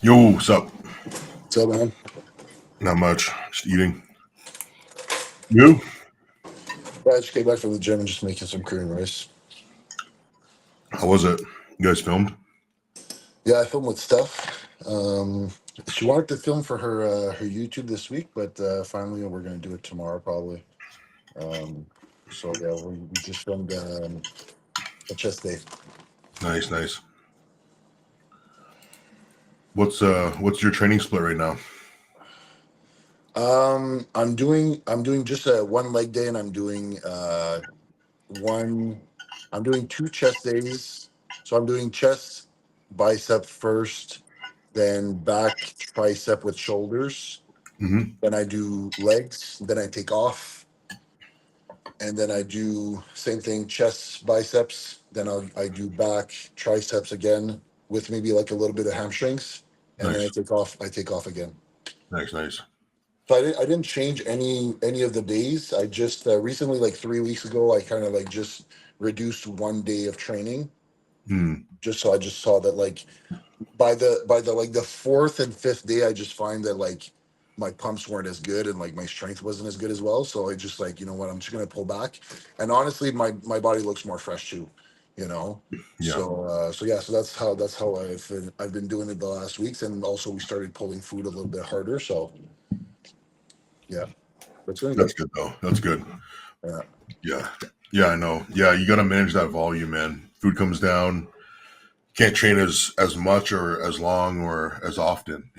Yo, what's up? What's up, man? Not much. Just eating. You? Yeah, I just came back from the gym and just making some Korean rice. How was it? You guys filmed? Yeah, I filmed with Steph. She wanted to film for her YouTube this week, but finally we're gonna do it tomorrow probably. Um, so yeah, we just filmed a chest day. Nice, nice. What's your training split right now? I'm doing just a one leg day, and one I'm doing two chest days. So I'm doing chest, bicep first, then back, tricep with shoulders. Mm-hmm. Then I do legs. Then I take off, and then I do same thing, chest, biceps. Then I do back, triceps again with maybe like a little bit of hamstrings, and then I Nice, take off. I take off again. nice, nice. So I didn't change any of the days. I just recently, like 3 weeks ago, I kind of like just reduced one day of training. Hmm. Just so I just saw that like by the like the fourth and fifth day, I just find that like my pumps weren't as good and like my strength wasn't as good as well. So I just like, you know what, I'm just gonna pull back. And honestly, my body looks more fresh too, you know. Yeah, So yeah, so that's how I've been doing it the last weeks, and also we started pulling food a little bit harder. So yeah, it's going that's good. good though. That's good. Yeah. Yeah, yeah, I know. Yeah, you got to manage that volume, man. Food comes down. Can't train as much or as long or as often.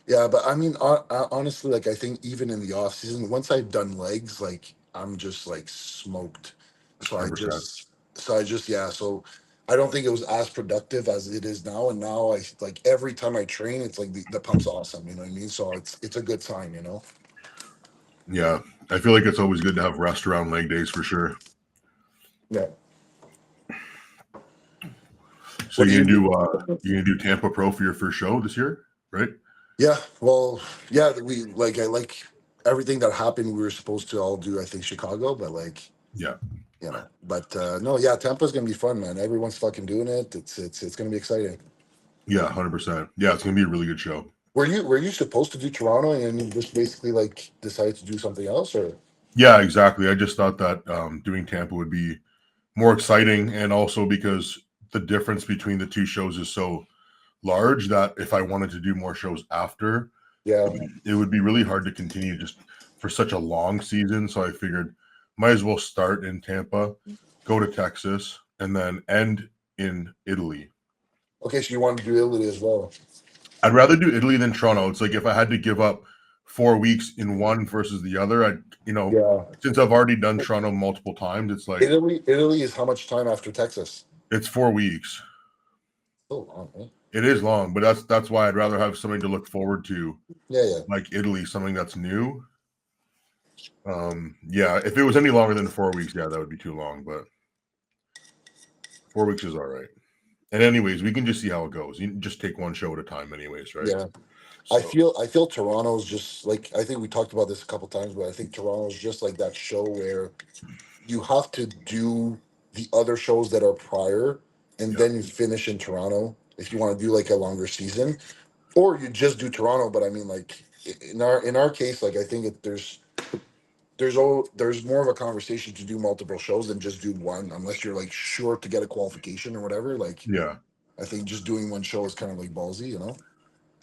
Yeah, but I mean, honestly, like I think even in the off season, once I've done legs, like I'm just like smoked. So I 100%. just, so I just, yeah. So I don't think it was as productive as it is now. And now I like every time I train, it's like the pump's awesome. You know what I mean? So it's a good sign. You know? Yeah, I feel like it's always good to have rest around leg days for sure. Yeah. So What do you you gonna do do? you gonna do Tampa Pro for your first show this year, right? Yeah. Well, yeah. I like everything that happened. We were supposed to all do, I think, Chicago, but like Yeah. But no, yeah, Tampa's gonna be fun, man. Everyone's fucking doing it. It's gonna be exciting. Yeah, 100%. Yeah, it's gonna be a really good show. Were you supposed to do Toronto and you just basically like decided to do something else, or? Yeah, exactly. I just thought that doing Tampa would be more exciting, and also because the difference between the two shows is so large that if I wanted to do more shows after, Yeah. it would be really hard to continue just for such a long season. So I figured might as well start in Tampa, go to Texas, and then end in Italy. Okay, so you want to do Italy as well? I'd rather do Italy than Toronto. It's like if I had to give up 4 weeks in one versus the other, Yeah. since I've already done Toronto multiple times, it's like Italy is how much time after Texas? it's 4 weeks. Oh, long, eh? It is long, but that's why I'd rather have something to look forward to, Yeah, yeah. like Italy, something that's new. Yeah, if it was any longer than 4 weeks, yeah, that would be too long, but 4 weeks is all right. And anyways, we can just see how it goes. You just take one show at a time, anyways, right? Yeah. I So feel I feel Toronto's just like, I think we talked about this a couple times, but I think Toronto's just like that show where you have to do the other shows that are prior, and yeah, then you finish in Toronto if you want to do like a longer season, or you just do Toronto. But I mean, like in our case, like I think there's more of a conversation to do multiple shows than just do one, unless you're like sure to get a qualification or whatever. Like yeah, I think just doing one show is kind of like ballsy, you know?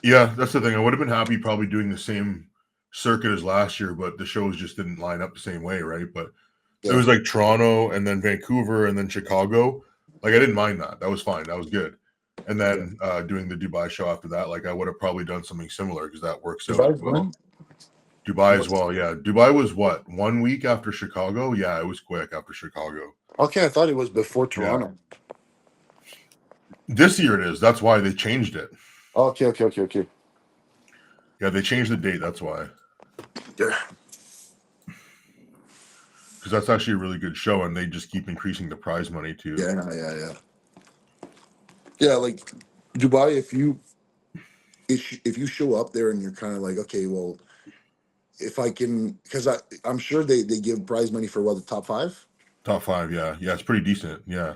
yeah. That's the thing. I would have been happy probably doing the same circuit as last year, but the shows just didn't line up the same way, right? But it Yeah, was like Toronto and then Vancouver and then Chicago. Like I didn't mind that. That was fine. That was good. And yeah. then doing the Dubai show after that, like I would have probably done something similar because that works out Dubai's well. one. Dubai as well, yeah. Dubai was what, 1 week after Chicago? Yeah, it was quick after Chicago. Okay, I thought it was before Yeah. Toronto. This year it is. That's why they changed it. Okay, okay, okay, okay. Yeah, they changed the date. That's why. Yeah, Because that's actually a really good show, and they just keep increasing the prize money too. yeah, yeah, yeah. Yeah, like Dubai, if you show up there and you're kind of like, okay, well, if I can, because I'm sure they give prize money for what, the top five. Top five, yeah. Yeah, it's pretty decent. Yeah.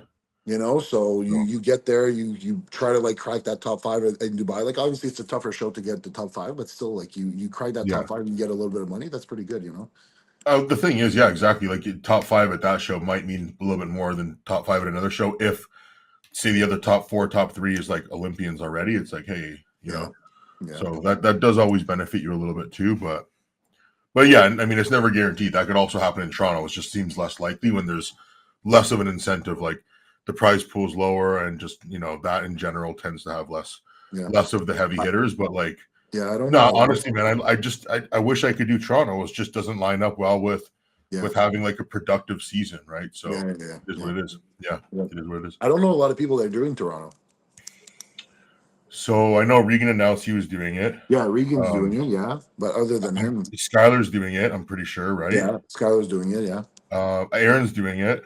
You know, so So, you get there, you try to like crack that top five in Dubai. Like obviously it's a tougher show to get the top five, but still like you crack that yeah. top five and you get a little bit of money. That's pretty good, you know. The thing is, yeah, exactly. Like top five at that show might mean a little bit more than top five at another show. If say the other top four, top three is like Olympians already, it's like, hey, you Yeah, know, yeah, so that does always benefit you a little bit too. But yeah, I mean, it's never guaranteed. That could also happen in Toronto. It just seems less likely when there's less of an incentive. Like the prize pool's lower, and just that in general tends to have yeah. less of the heavy I, hitters. But like, yeah, I don't know no, how that. honestly, man, I wish I could do Toronto. It just doesn't line up well Yeah, with having like a productive season, right? So yeah, yeah, it is yeah, what it is. Yeah, yeah. it is what it is. I don't know a lot of people that are doing Toronto. So I know Regan announced he was doing it. Yeah, Regan's doing Um, it. Yeah, but other than him, Skylar's doing it. I'm pretty sure, right? yeah, Skylar's doing it. Yeah, Aaron's doing it.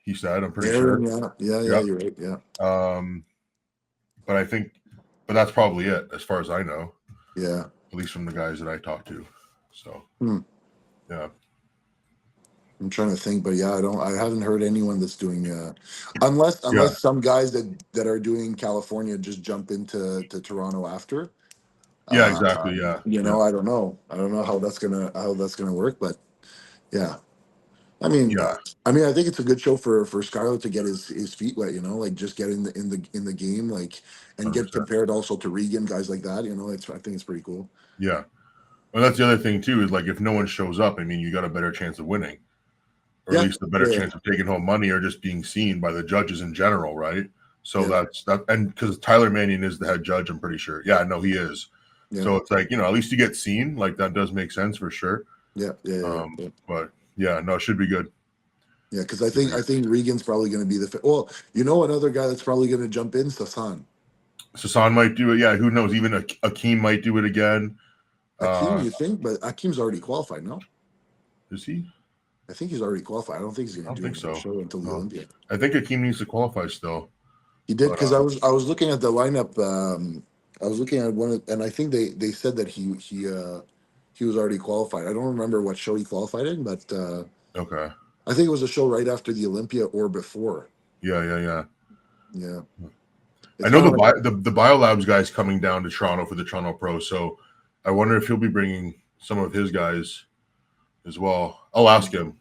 He said, I'm pretty sure. Aaron. Yeah, yeah, yeah. Yep. You're right. Yeah, Um, but I think, but that's probably it as far as I know, yeah. at least from the guys that I talked to. So, Hmm. yeah, I'm trying to think, but yeah, I haven't heard anyone that's doing unless yeah, some guys that are doing California just jump into Toronto after. yeah, exactly. Yeah, You yeah, know, I don't know how that's gonna work, but yeah. I mean, yeah, I think it's a good show for Skylar to get his feet wet, you know, like just get in the game, like and get 100%. compared also to Regan, guys like that, you know. I think it's pretty cool. Yeah. Well, that's the other thing too is like if no one shows up, I mean, you got a better chance of winning, or at Yeah, least a better yeah, chance of taking home money or just being seen by the judges in general, right? So yeah, that's that, and because Tyler Mannion is the head judge, I'm pretty sure. Yeah, no, he is. yeah, So it's like at least you get seen. Like that does make sense for sure. yeah, yeah, yeah, yeah. But yeah, no, it should be good. Yeah, because Should be I good. think Regan's probably going to be well, you know, another guy that's probably going to jump in, Sasan. Sasan might do it. Yeah, who knows? Even Akeem might do it again. Akeem, Uh, you think? But Akeem's already qualified, no? is he? I think he's already qualified. I don't think he's I going to don't do think another so. show until the No, Olympia. I think Akeem needs to qualify still. He did But because I was looking at the lineup. I was looking at and I think they said that he was already qualified. I don't remember what show he qualified in, but okay, I think it was a show right after the Olympia or before. yeah, yeah, yeah. Yeah, I it's know kind of like the Biolabs guy's coming down to Toronto for the Toronto Pro, so I wonder if he'll be bringing some of his guys as well. I'll ask him.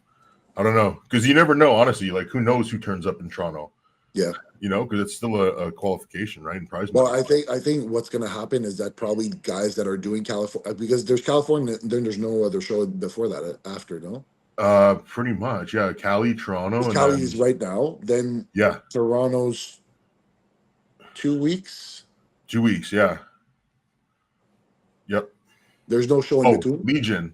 I don't know because you never know. Honestly, like who knows who turns up in Toronto? yeah. Because it's still a qualification, right? And prize Well, money. I think what's going to happen is that probably guys that are doing California because there's California, then there's no other show before that after no. Pretty much, yeah. Cali, Toronto, Because and Cali is then right now. Then yeah, Toronto's 2 weeks. 2 weeks, yeah, yep. There's no show in Oh, between. Legion,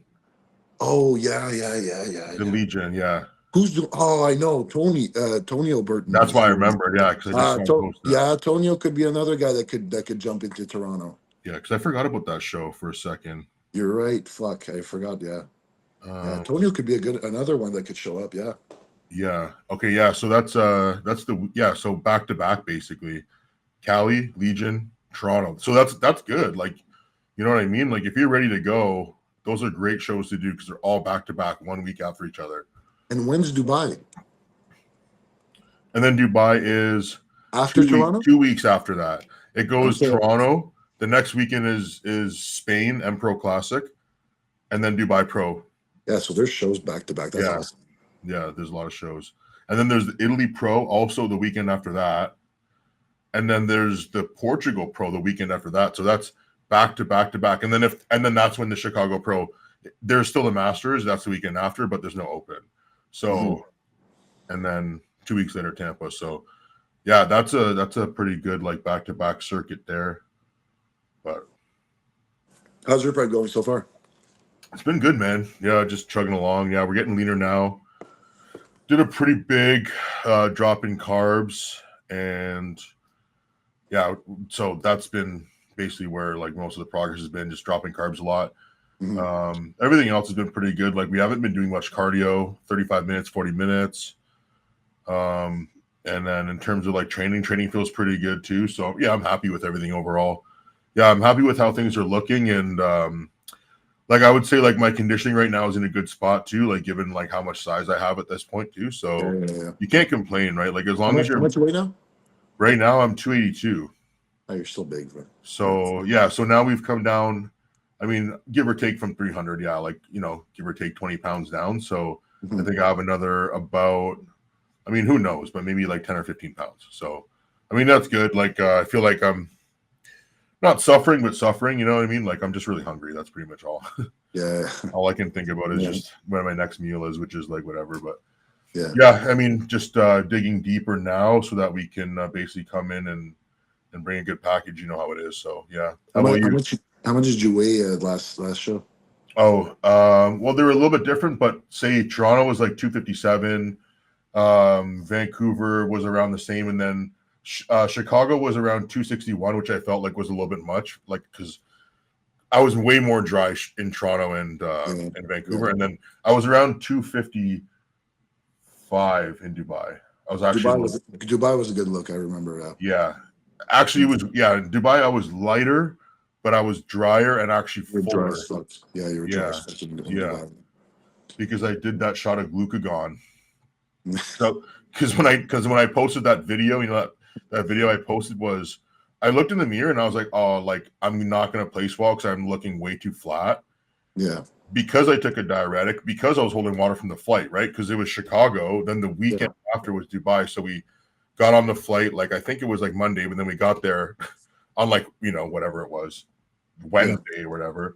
Oh yeah, yeah, yeah, yeah, the yeah. Legion, yeah. Who's doing? Oh, I know Tonio Burton That's is why I doing. remember, yeah, because I just saw him post that. Yeah, Tonio could be another guy that could jump into Toronto. Yeah, because I forgot about that show for a second. You're right. Fuck, I forgot. Yeah, yeah. Um, Tonio could be another one that could show up. Yeah, yeah, okay, yeah. So that's the yeah. So back to back, basically, Cali, Legion, Toronto. So that's good. Like, you know what I mean? Like, if you're ready to go, those are great shows to do because they're all back to back, 1 week after each other. and when's Dubai? And then Dubai is After Toronto? 2 weeks after that. It goes Okay. Toronto. The next weekend is Spain M Pro Classic, and then Dubai Pro. Yeah, so there's shows back to back. That's Yeah, awesome. yeah. There's a lot of shows, and then there's the Italy Pro also the weekend after that, and then there's the Portugal Pro the weekend after that. So that's back to back to back, and then that's when the Chicago Pro. There's still the Masters. That's the weekend after, but there's no Open. Mhm. So, and then 2 weeks later Tampa. So yeah, that's a pretty good like back to back circuit there. But How's your prep going so far? it's been good, man. Yeah, just chugging along. Yeah, we're getting leaner now. Did a pretty big drop in carbs, and yeah, so that's been basically where like most of the progress has been, just dropping carbs a lot. Mhm. Everything else has been pretty good. Like we haven't been doing much cardio, 35 minutes, 40 minutes. And then in terms of like training feels pretty good too. So yeah, I'm happy with everything overall. Yeah, I'm happy with how things are looking, and like I would say like my conditioning right now is in a good spot too, like given like how much size I have at this point too. So Yeah. you can't complain, right? Like as How long as much? How you're much weight now? right now I'm 282. Oh, you're still big, bro. So yeah, so now we've come down. I mean, give or take from 300, yeah, like give or take 20 pounds down. So I think I have another about. I mean, who knows, but maybe like 10 or 15 pounds. So I mean, that's good. Like I feel like I'm not suffering, but suffering. You know what I mean? Like I'm just really hungry. That's pretty much all. Yeah. All I can think about is Yeah. just when my next meal is, which is like whatever. But Yeah. yeah, I mean, just digging deeper now so that we can basically come in and bring a good package. You know how it is. So yeah. How about you? How much did you weigh last show? Oh, well, they were a little bit different, but say Toronto was like 257. Vancouver was around the same, and then Chicago was around 261, which I felt like was a little bit much, like because I was way more dry in Toronto and Vancouver, and then I was around 255 in Dubai. I was actually Dubai was a good look. I remember that. Yeah, actually it was Dubai. I was lighter, but I was drier and actually Dry fuller. as fuck. Yeah, you were dry as fuck in Dubai. Because I did that shot of glucagon. So because when I posted that video, that video I posted was I looked in the mirror and I was like, oh, like I'm not gonna place well because I'm looking way too flat. Yeah. Because I took a diuretic, because I was holding water from the flight, right? Because it was Chicago, then the weekend after was Dubai. So we got on the flight, like I think it was like Monday, but then we got there on like, whatever it was, Wednesday or whatever.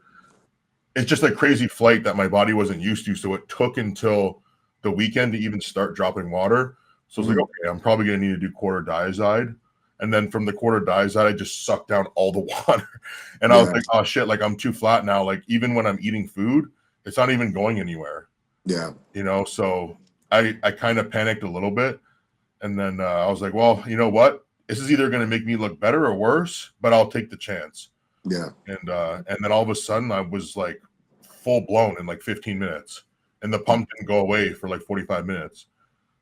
It's just a crazy flight that my body wasn't used to. So it took until the weekend to even start dropping water. So I was like, okay, I'm probably going to need to do quarter diazide. And then from the quarter diazide, I just sucked down all the water. And I was like, oh shit, like I'm too flat now. Like even when I'm eating food, it's not even going anywhere. Yeah. So I kind of panicked a little bit. And then I was like, well, you know what? This is either going to make me look better or worse, but I'll take the chance. Yeah. And then all of a sudden I was like full blown in like 15 minutes and the pump didn't go away for like 45 minutes.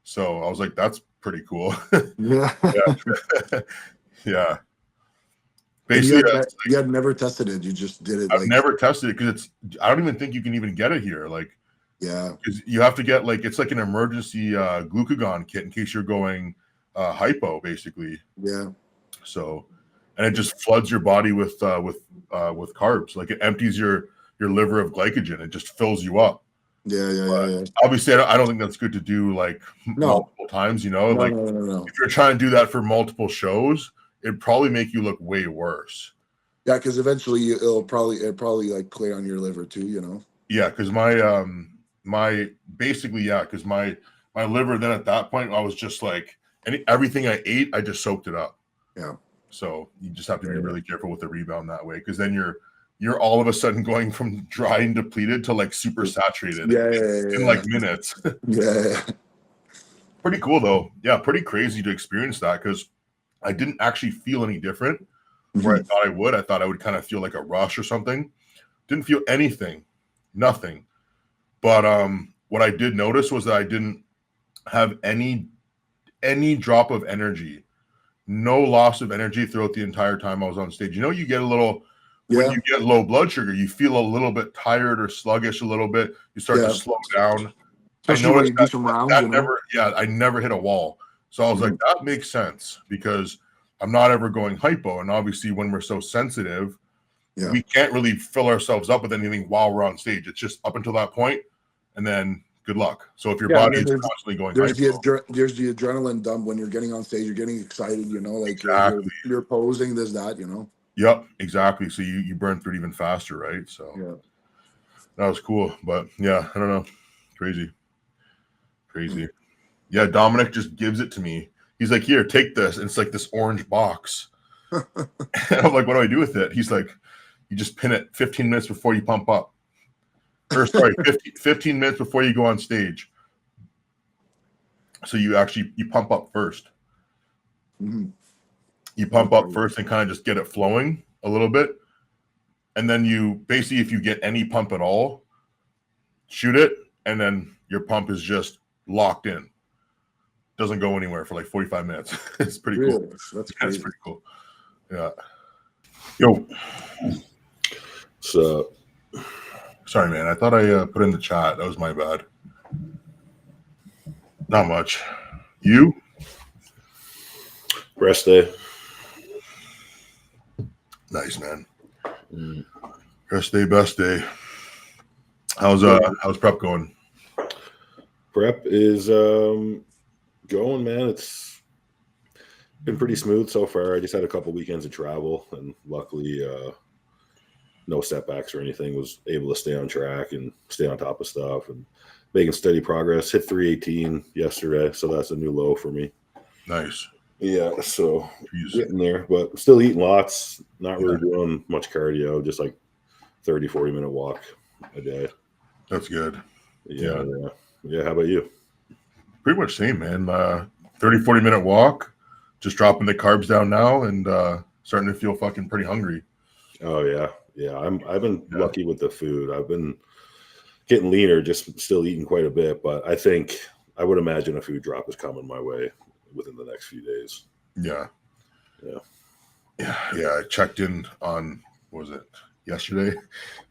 So I was like, that's pretty cool. Yeah. Yeah. Basically, you had never tested it. You just did it. I've never tested it because I don't even think you can even get it here. Like, because you have to get like, it's like an emergency glucagon kit in case you're going hypo, basically. Yeah. So, and it just floods your body with carbs. Like it empties your liver of glycogen. It just fills you up. Yeah. Obviously, I don't think that's good to do like multiple times. No. If you're trying to do that for multiple shows, it'd probably make you look way worse. Yeah, because eventually it'll probably like play on your liver too. Yeah, because my liver then at that point I was just like everything I ate I just soaked it up. Yeah. So you just have to be really careful with the rebound that way because then you're all of a sudden going from dry and depleted to like super saturated in like minutes. Yeah. Pretty cool though. Yeah, pretty crazy to experience that because I didn't actually feel any different where I thought I would. I thought I would kind of feel like a rush or something. Didn't feel anything, nothing. But what I did notice was that I didn't have any drop of energy, no loss of energy throughout the entire time I was on stage. You get a little when you get low blood sugar, you feel a little bit tired or sluggish a little bit. You start to slow down. Especially when you do some rounds, I never hit a wall. So I was like, that makes sense because I'm not ever going hypo. And obviously when we're so sensitive, we can't really fill ourselves up with anything while we're on stage. It's just up until that point, and then good luck. So if your body is constantly going there's hypo, there's the adrenaline dump when you're getting on stage, you're getting excited, like exactly. you're posing this, that, Yep, exactly. So you burn through it even faster, right? So that was cool. But yeah, I don't know. Crazy. Yeah, Dominic just gives it to me. He's like, here, take this. And it's like this orange box. And I'm like, what do I do with it? He's like, you just pin it 15 minutes before you pump up. Or sorry, 15 minutes before you go on stage. So you pump up first. You pump up first and kind of just get it flowing a little bit. And then you basically, if you get any pump at all, shoot it. And then your pump is just locked in. Doesn't go anywhere for like 45 minutes. It's pretty cool. That's pretty cool. Yeah. Yo. So Sorry, man. I thought I put in the chat. That was my bad. Not much. You? Rest day. Nice, man. Mm. Rest day, best day. How's prep going? Prep is going, man. It's been pretty smooth so far. I just had a couple weekends of travel, and luckily, no setbacks or anything. Was able to stay on track and stay on top of stuff and making steady progress. Hit 318 yesterday, so that's a new low for me. Nice. Yeah, so Jeez. getting there, but still eating lots. Not really Yeah. doing much cardio, just like 30, 40-minute walk a day. That's good. Yeah. How about you? Pretty much same, man. 30, 40-minute walk. Just dropping the carbs down now and starting to feel fucking pretty hungry. Oh yeah. I've been lucky with the food. I've been getting leaner, just still eating quite a bit, but I would imagine a food drop is coming my way within the next few days. Yeah. I checked in on, what was it, yesterday?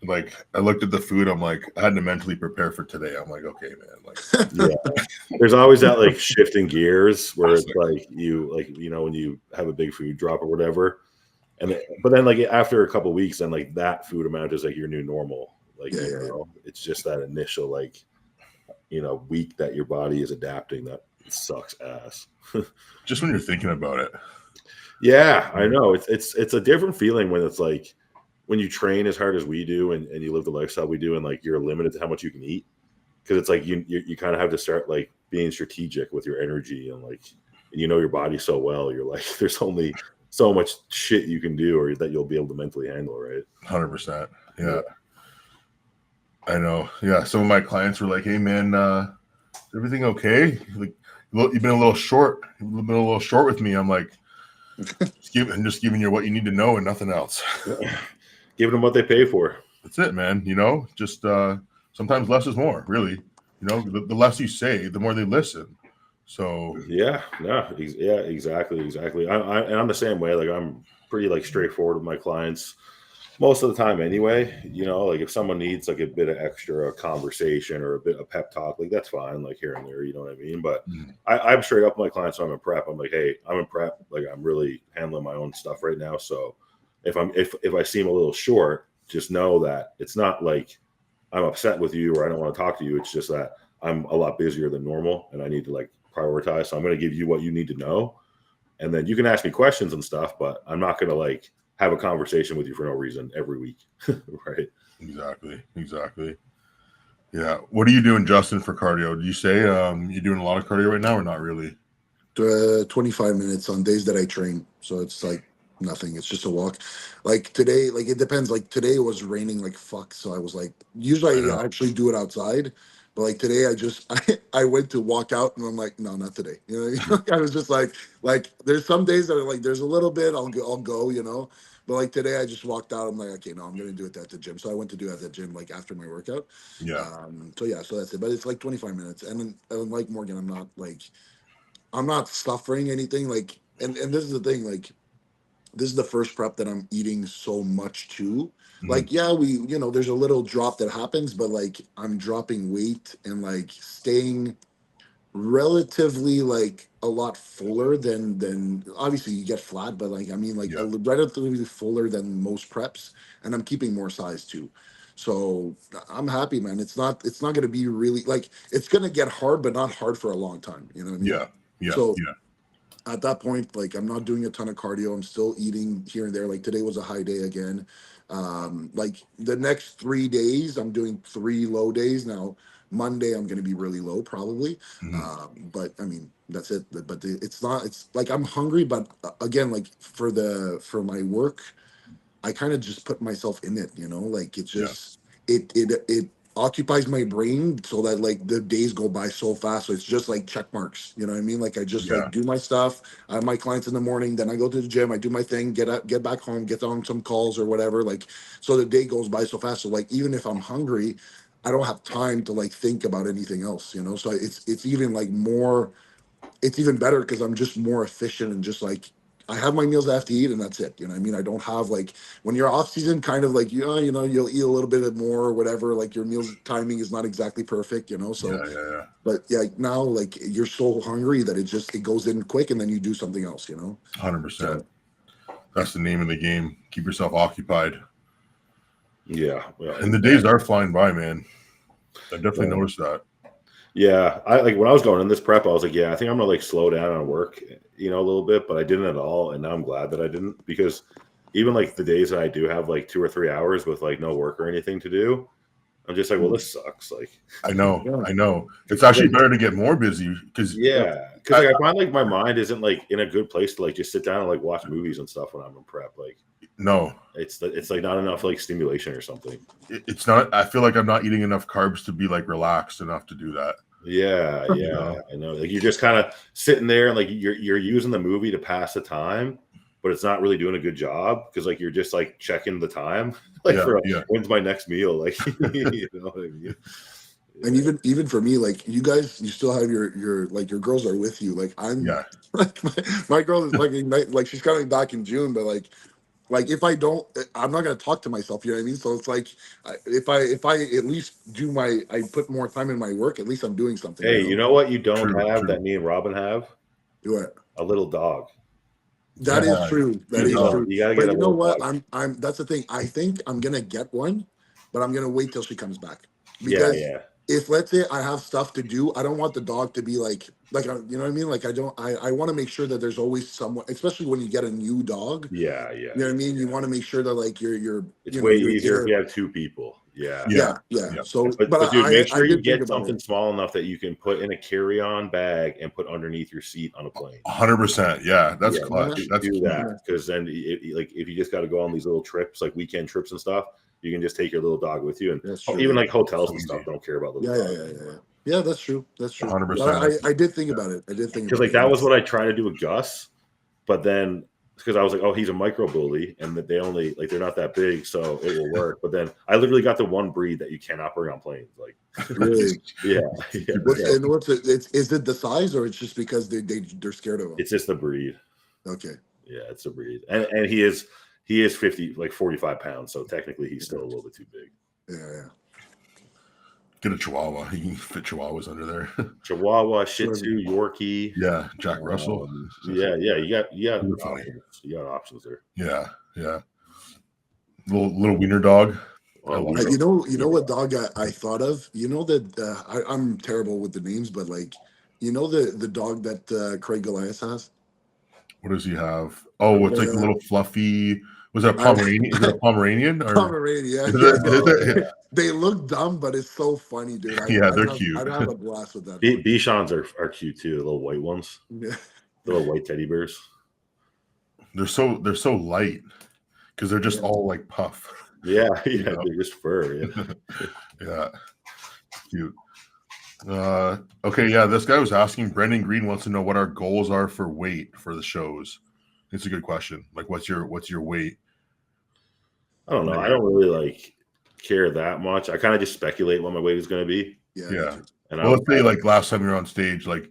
Like, I looked at the food. I'm like, I had to mentally prepare for today. I'm like, okay, man. Like, yeah. There's always that like shifting gears where it's like when you have a big food drop or whatever, but then like after a couple of weeks, then like that food amount is like your new normal. Like it's just that initial like week that your body is adapting that sucks ass. Just when you're thinking about it. Yeah, I know. It's a different feeling when it's like when you train as hard as we do and you live the lifestyle we do and like you're limited to how much you can eat, because it's like you kind of have to start like being strategic with your energy and like your body so well. You're like there's only so much shit you can do or that you'll be able to mentally handle, right? 100%. Yeah. I know. Yeah. Some of my clients were like, "Hey, man, is everything okay? Like, you've been a little short. You've been a little short with me." I'm like, I'm just giving you what you need to know and nothing else. Giving them what they pay for. That's it, man. Just sometimes less is more. Really, the less you say, the more they listen. So exactly. I'm the same way. Like I'm pretty like straightforward with my clients most of the time anyway. Like if someone needs like a bit of extra conversation or a bit of pep talk, like that's fine, like here and there, you know what I mean? But I'm straight up with my clients. So I'm in prep. I'm like, hey, I'm in prep. Like I'm really handling my own stuff right now. So if I seem a little short, just know that it's not like I'm upset with you or I don't want to talk to you. It's just that I'm a lot busier than normal and I need to like prioritize. So I'm going to give you what you need to know. And then you can ask me questions and stuff, but I'm not going to like have a conversation with you for no reason every week. Right. Exactly. Yeah. What are you doing, Justin, for cardio? Did you say you're doing a lot of cardio right now or not really? 25 minutes on days that I train. So it's like nothing. It's just a walk. Like today, like it depends. Like today it was raining like fuck. So I was like, usually I actually do it outside. But like today I went to walk out and I'm like, no, not today. I was just like there's some days that are like there's a little bit, I'll go. But like today I just walked out. I'm like, okay, no, I'm gonna do it at the gym. So I went to do it at the gym like after my workout. Yeah. So that's it. But it's like 25 minutes. And then like Morgan, I'm not suffering anything like and this is the thing, like this is the first prep that I'm eating so much too. Like there's a little drop that happens, but like I'm dropping weight and like staying relatively like a lot fuller than obviously you get flat, but like I mean like relatively fuller than most preps, and I'm keeping more size too. So I'm happy, man. It's not gonna be really like it's gonna get hard, but not hard for a long time. You know what I mean? So at that point, like I'm not doing a ton of cardio. I'm still eating here and there. Like today was a high day again. Like the next 3 days, I'm doing 3 low days. Now, Monday, I'm going to be really low probably. But I mean, that's it. It's not, it's like I'm hungry, but again, like for my work, I kind of just put myself in it, like it just it occupies my brain so that like the days go by so fast. So it's just like check marks, you know what I mean? Like I just like do my stuff. I have my clients in the morning, then I go to the gym, I do my thing, get back home, get on some calls or whatever. Like so the day goes by so fast. So like even if I'm hungry, I don't have time to like think about anything else. So it's even like more, it's even better because I'm just more efficient and just like I have my meals I have to eat, and that's it. You know what I mean? I don't have like when you're off season, kind of like you'll eat a little bit more or whatever. Like your meals timing is not exactly perfect, you know. So, Yeah. but yeah, now like you're so hungry that it goes in quick, and then you do something else, you know. 100%. That's the name of the game. Keep yourself occupied. Yeah. And the days are flying by, man. I definitely noticed that. Yeah, I like when I was going in this prep, I was like, yeah, I think I'm gonna like slow down on work, a little bit, but I didn't at all, and now I'm glad that I didn't, because even like the days that I do have like 2 or 3 hours with like no work or anything to do, I'm just like, well, this sucks. Like, I know. Yeah. It's actually better to get more busy because because like I find like my mind isn't like in a good place to like just sit down and like watch movies and stuff when I'm in prep. Like, no, it's like not enough like stimulation or something. it's not. I feel like I'm not eating enough carbs to be like relaxed enough to do that. Yeah, I know. Like you're just kind of sitting there and like you're using the movie to pass the time, but it's not really doing a good job because like you're just like checking the time, like when's my next meal, like you know what I mean? And even for me, like you guys, you still have your like your girls are with you. Like I'm, like my girl is like she's coming back in June, but like if I don't, I'm not gonna talk to myself. You know what I mean? So it's like if I at least I put more time in my work. At least I'm doing something. Hey, you know what you don't have True. that me and Robin have? What? A little dog. That is true. That is true. You gotta But get you know what? dog. I'm. That's the thing. I think I'm gonna get one, but I'm gonna wait till she comes back because Yeah. if let's say I have stuff to do, I don't want the dog to be like you know what I mean. Like I don't. I want to make sure that there's always someone, especially when you get a new dog. Yeah. You know what I mean? You want to make sure that like you're. It's way easier if you have two people. Yeah. So, but dude, make sure I you did think get about something it. small enough that you can put in a carry-on bag and put underneath your seat on a plane. 100%. Yeah, that's clutch. That's do key. that because then, like, if you just got to go on these little trips, like weekend trips and stuff, you can just take your little dog with you. And even like hotels and stuff don't care about little dogs. Yeah. That's true. That's true. 100%. I did think about it. Because like that was what I tried to do with Gus, but then because I was like, oh, he's a micro bully, and that they only like they're not that big, so it will work. But then I literally got the one breed that you cannot bring on planes. Like, really? Yeah. And what's it? Is it the size, or it's just because they're scared of them? It's just the breed. Okay. Yeah, it's a breed, and he is 45 pounds, so technically he's still a little bit too big. Yeah. Get a Chihuahua. You can fit Chihuahuas under there. Chihuahua, Shih Tzu, Yorkie. Yeah, Jack Russell. Yeah. You got options. You got options there. Yeah. Little wiener dog. You know what dog I thought of? You know that I'm terrible with the names, but like, you know the dog that Craig Goliath has. What does he have? Oh, it's like a little fluffy. Was that a Pomeranian? Is it a Pomeranian? Or Pomeranian. They look dumb, but it's so funny, dude. They're cute. I'd have a blast with that. Bichons are cute too. The little white ones. Yeah. The little white teddy bears. They're so light because they're just all like puff. Yeah, they're just fur. Yeah, cute. Okay, this guy was asking. Brendan Green wants to know what our goals are for weight for the shows. It's a good question. Like, what's your weight? I don't know. I don't really like care that much. I kind of just speculate what my weight is going to be. Yeah. And let's say like last time you were on stage, like,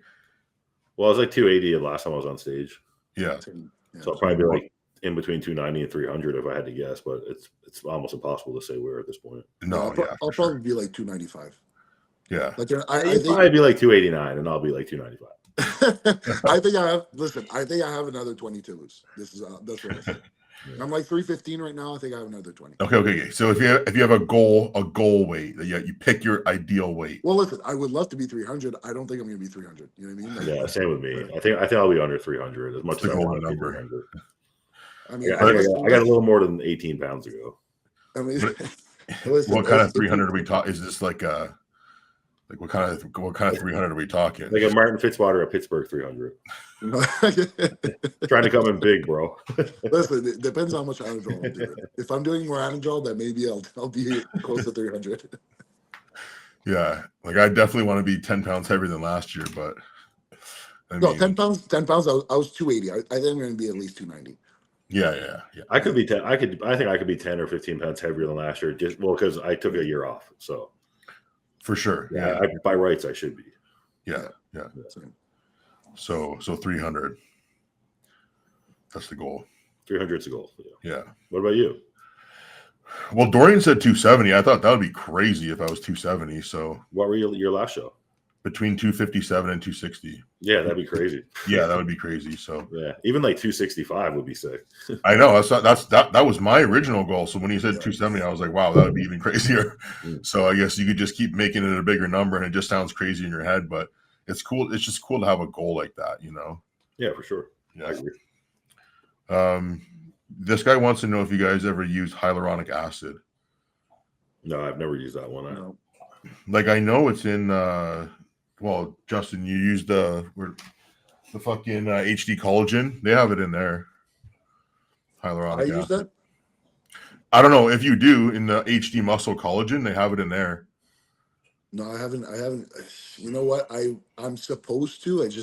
well, I was like 280 the last time I was on stage. Yeah. So I'll probably be like in between 290 and 300 if I had to guess, but it's almost impossible to say where at this point. No, I'll probably be like 295. Yeah. Like I think probably be like 289 and I'll be like 295. I think I have another 20 to lose. That's what I said. I'm like 315 right now. I think I have another 20. Okay. So if you have a goal weight, you pick your ideal weight. Well, listen, I would love to be 300. I don't think I'm going to be 300. You know what I mean? Like, same with me. I think I'll be under 300 as much as I want to be 300. I mean, I got a little more than 18 pounds ago. I mean, listen, what kind of 300 are we talking? Is this like what kind of 300 are we talking? Like a Martin Fitzwater at Pittsburgh 300. Trying to come in big, bro. Listen, it depends on how much Anadrol I'm doing. If I'm doing more Anadrol, then maybe I'll be close to 300. Yeah, like I definitely want to be 10 pounds heavier than last year, but I mean, 10 pounds. I was 280. I think I'm going to be at least 290. Yeah. I could be 10. I think I could be 10 or 15 pounds heavier than last year. Just because I took a year off. So for sure. Yeah. By rights, I should be. Yeah. So 300. That's the goal. 300's a goal. Yeah. What about you? Well, Dorian said 270. I thought that would be crazy if I was 270. So What were your last show? between 257 and 260. Yeah, that'd be crazy. Yeah, that would be crazy. So Yeah, even like 265 would be sick. I know that was my original goal. So when he said 270, I was like, wow, that would be even crazier. So I guess you could just keep making it a bigger number, and it just sounds crazy in your head, but it's cool. It's just cool to have a goal like that, you know? Yeah, for sure. Yeah. I agree. This guy wants to know if you guys ever use hyaluronic acid. No, I've never used that one. No. Like I know it's in. Well, Justin, you used the fucking HD collagen. They have it in there. Hyaluronic I acid. use that. I don't know if you do in the HD muscle collagen. They have it in there. No, I haven't. You know what? I'm supposed to. It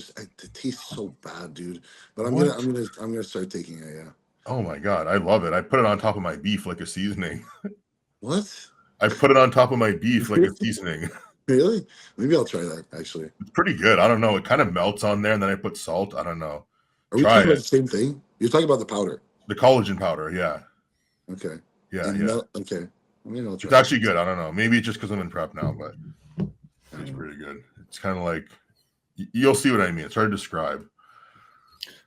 tastes so bad, dude. But I'm gonna start taking it. Yeah. Oh my god, I love it. I put it on top of my beef like a seasoning. What? I put it on top of my beef like a seasoning. Really? Maybe I'll try that. Actually, It's pretty good. I don't know. It kind of melts on there, and then I put salt. I don't know. are we Try talking about it. the same thing? You're talking about the powder. The collagen powder. Yeah. Okay. Yeah. And Yeah. okay. Maybe I'll try. It's actually good. I don't know. Maybe it's just because I'm in prep now, but it's it. pretty good. It's kind of like you'll see what I mean. It's hard to describe.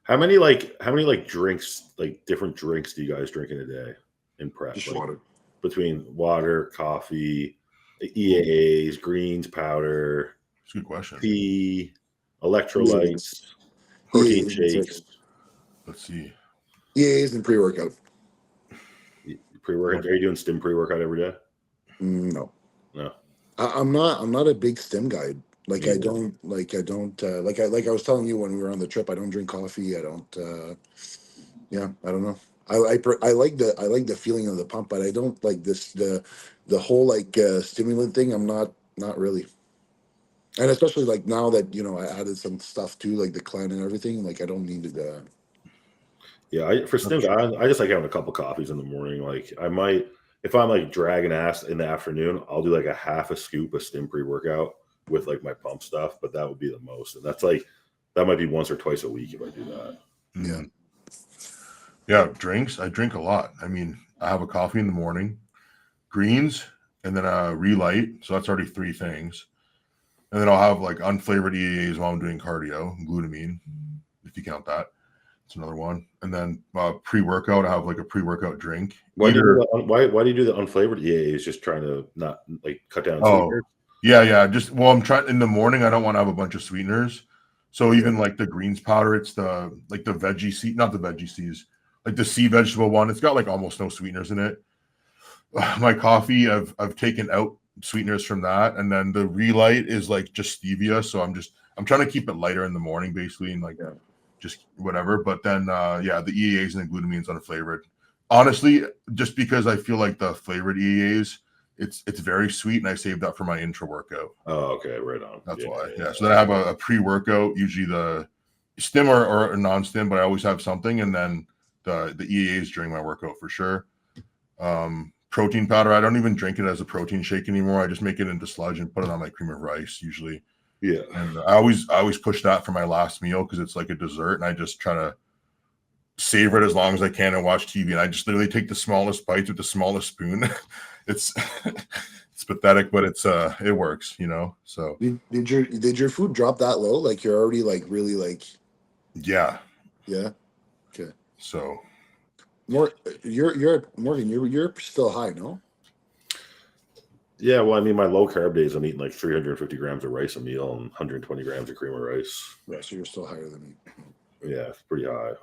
How many drinks, like different drinks, do you guys drink in a day in prep? Just Like, water. between water, coffee, EAAs, greens, powder, It's a good question. tea, electrolytes, protein EAAs, shakes, Let's see. EAAs and pre-workout. pre-workout. Are you doing stim pre-workout every day? No. No. I'm not a big stim guy. Like Me I don't like I was telling you when we were on the trip. I don't drink coffee. I don't. Yeah, I don't know. I like the feeling of the pump, but I don't like the whole stimulant thing. I'm not really. And especially like now that I added some stuff too, like the clan and everything. Like I don't need to. Yeah, for stim, I just like having a couple coffees in the morning. Like I might, if I'm like dragging ass in the afternoon, I'll do like a half a scoop of stim pre-workout with like my pump stuff, but that would be the most. And that's like, that might be once or twice a week if I do that. Yeah. Yeah, drinks. I drink a lot. I mean, I have a coffee in the morning, greens, and then a relight. So that's already 3 things. And then I'll have like unflavored EAAs while I'm doing cardio, glutamine, if you count that. It's another one. And then pre-workout, I have like a pre-workout drink. Why do you do the unflavored EAAs? Just trying to not like cut down sweeteners? Yeah. I'm trying in the morning. I don't want to have a bunch of sweeteners. So even like the greens powder, it's the veggie seed, not the veggie seeds, like the sea vegetable one. It's got like almost no sweeteners in it. My coffee, I've taken out sweeteners from that, and then the relight is like just stevia. So I'm trying to keep it lighter in the morning, basically, and like just whatever. But then the EAAs and the glutamines unflavored. Honestly, just because I feel like the flavored EAAs, it's very sweet, and I saved that for my intra workout. Oh, okay, right on. That's why. Yeah. So then I have a pre-workout, usually the stim or a non-stim, but I always have something, and then the EAAs during my workout for sure. Protein powder, I don't even drink it as a protein shake anymore. I just make it into sludge and put it on my cream of rice usually. Yeah. And I always push that for my last meal because it's like a dessert, and I just try to savor it as long as I can and watch TV. And I just literally take the smallest bites with the smallest spoon. It's pathetic, but it works, So Did your food drop that low? Like you're already like really like. Yeah. Okay. So. You're Morgan. You're still high, no? Yeah, well, I mean, my low carb days, I'm eating like 350 grams of rice a meal and 120 grams of cream of rice. Yeah, so you're still higher than me. Yeah, it's pretty high.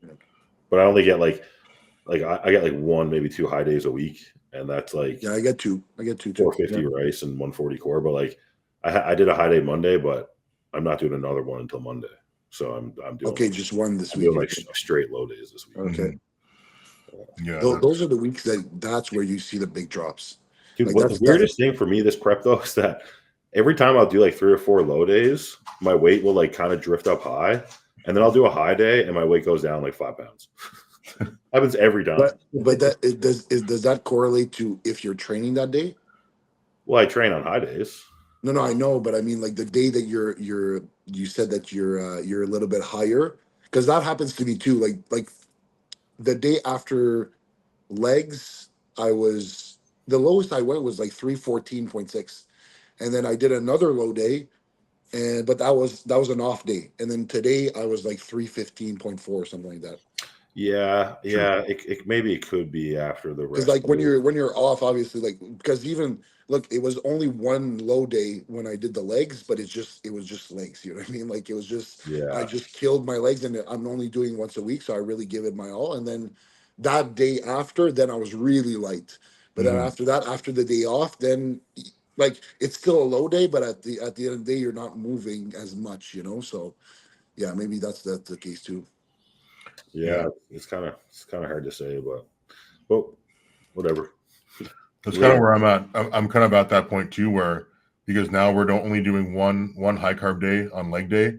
Yeah. But I only get like I get like 1, maybe 2 high days a week, and that's like I get two. 450 rice and 140 core. But like I did a high day Monday, but I'm not doing another one until Monday. So I'm doing just one this I'm week. doing like straight low days this week. Okay. Yeah. Those are the weeks that's where you see the big drops. Dude, Like, what the weirdest thing for me this prep though is that every time I'll do like 3 or 4 low days, my weight will like kind of drift up high, and then I'll do a high day and my weight goes down like 5 pounds. Happens every time. But does that correlate to if you're training that day? Well, I train on high days. No, I know, but I mean like the day that you said that you're a little bit higher, because that happens to me too. Like the day after legs, the lowest I went was like 314.6. And then I did another low day, but that was an off day. And then today I was like 315.4, something like that. Yeah, Sure. yeah. Maybe it could be after the Because rest like of it. when you're off, obviously, like, because even look, it was only one low day when I did the legs, but it was just legs. You know what I mean? Like, it was just, I Yeah. just killed my legs, and I'm only doing once a week, so I really give it my all. And then that day after, then I was really light. But then Mhm. after that, after the day off, then like it's still a low day, but at the end of the day, you're not moving as much, you know. So yeah, maybe that's the case too. Yeah, it's kind of hard to say, but well, whatever. That's kind of We're where I'm at. I'm kind of at that point too, where because now we're only doing one high carb day on leg day,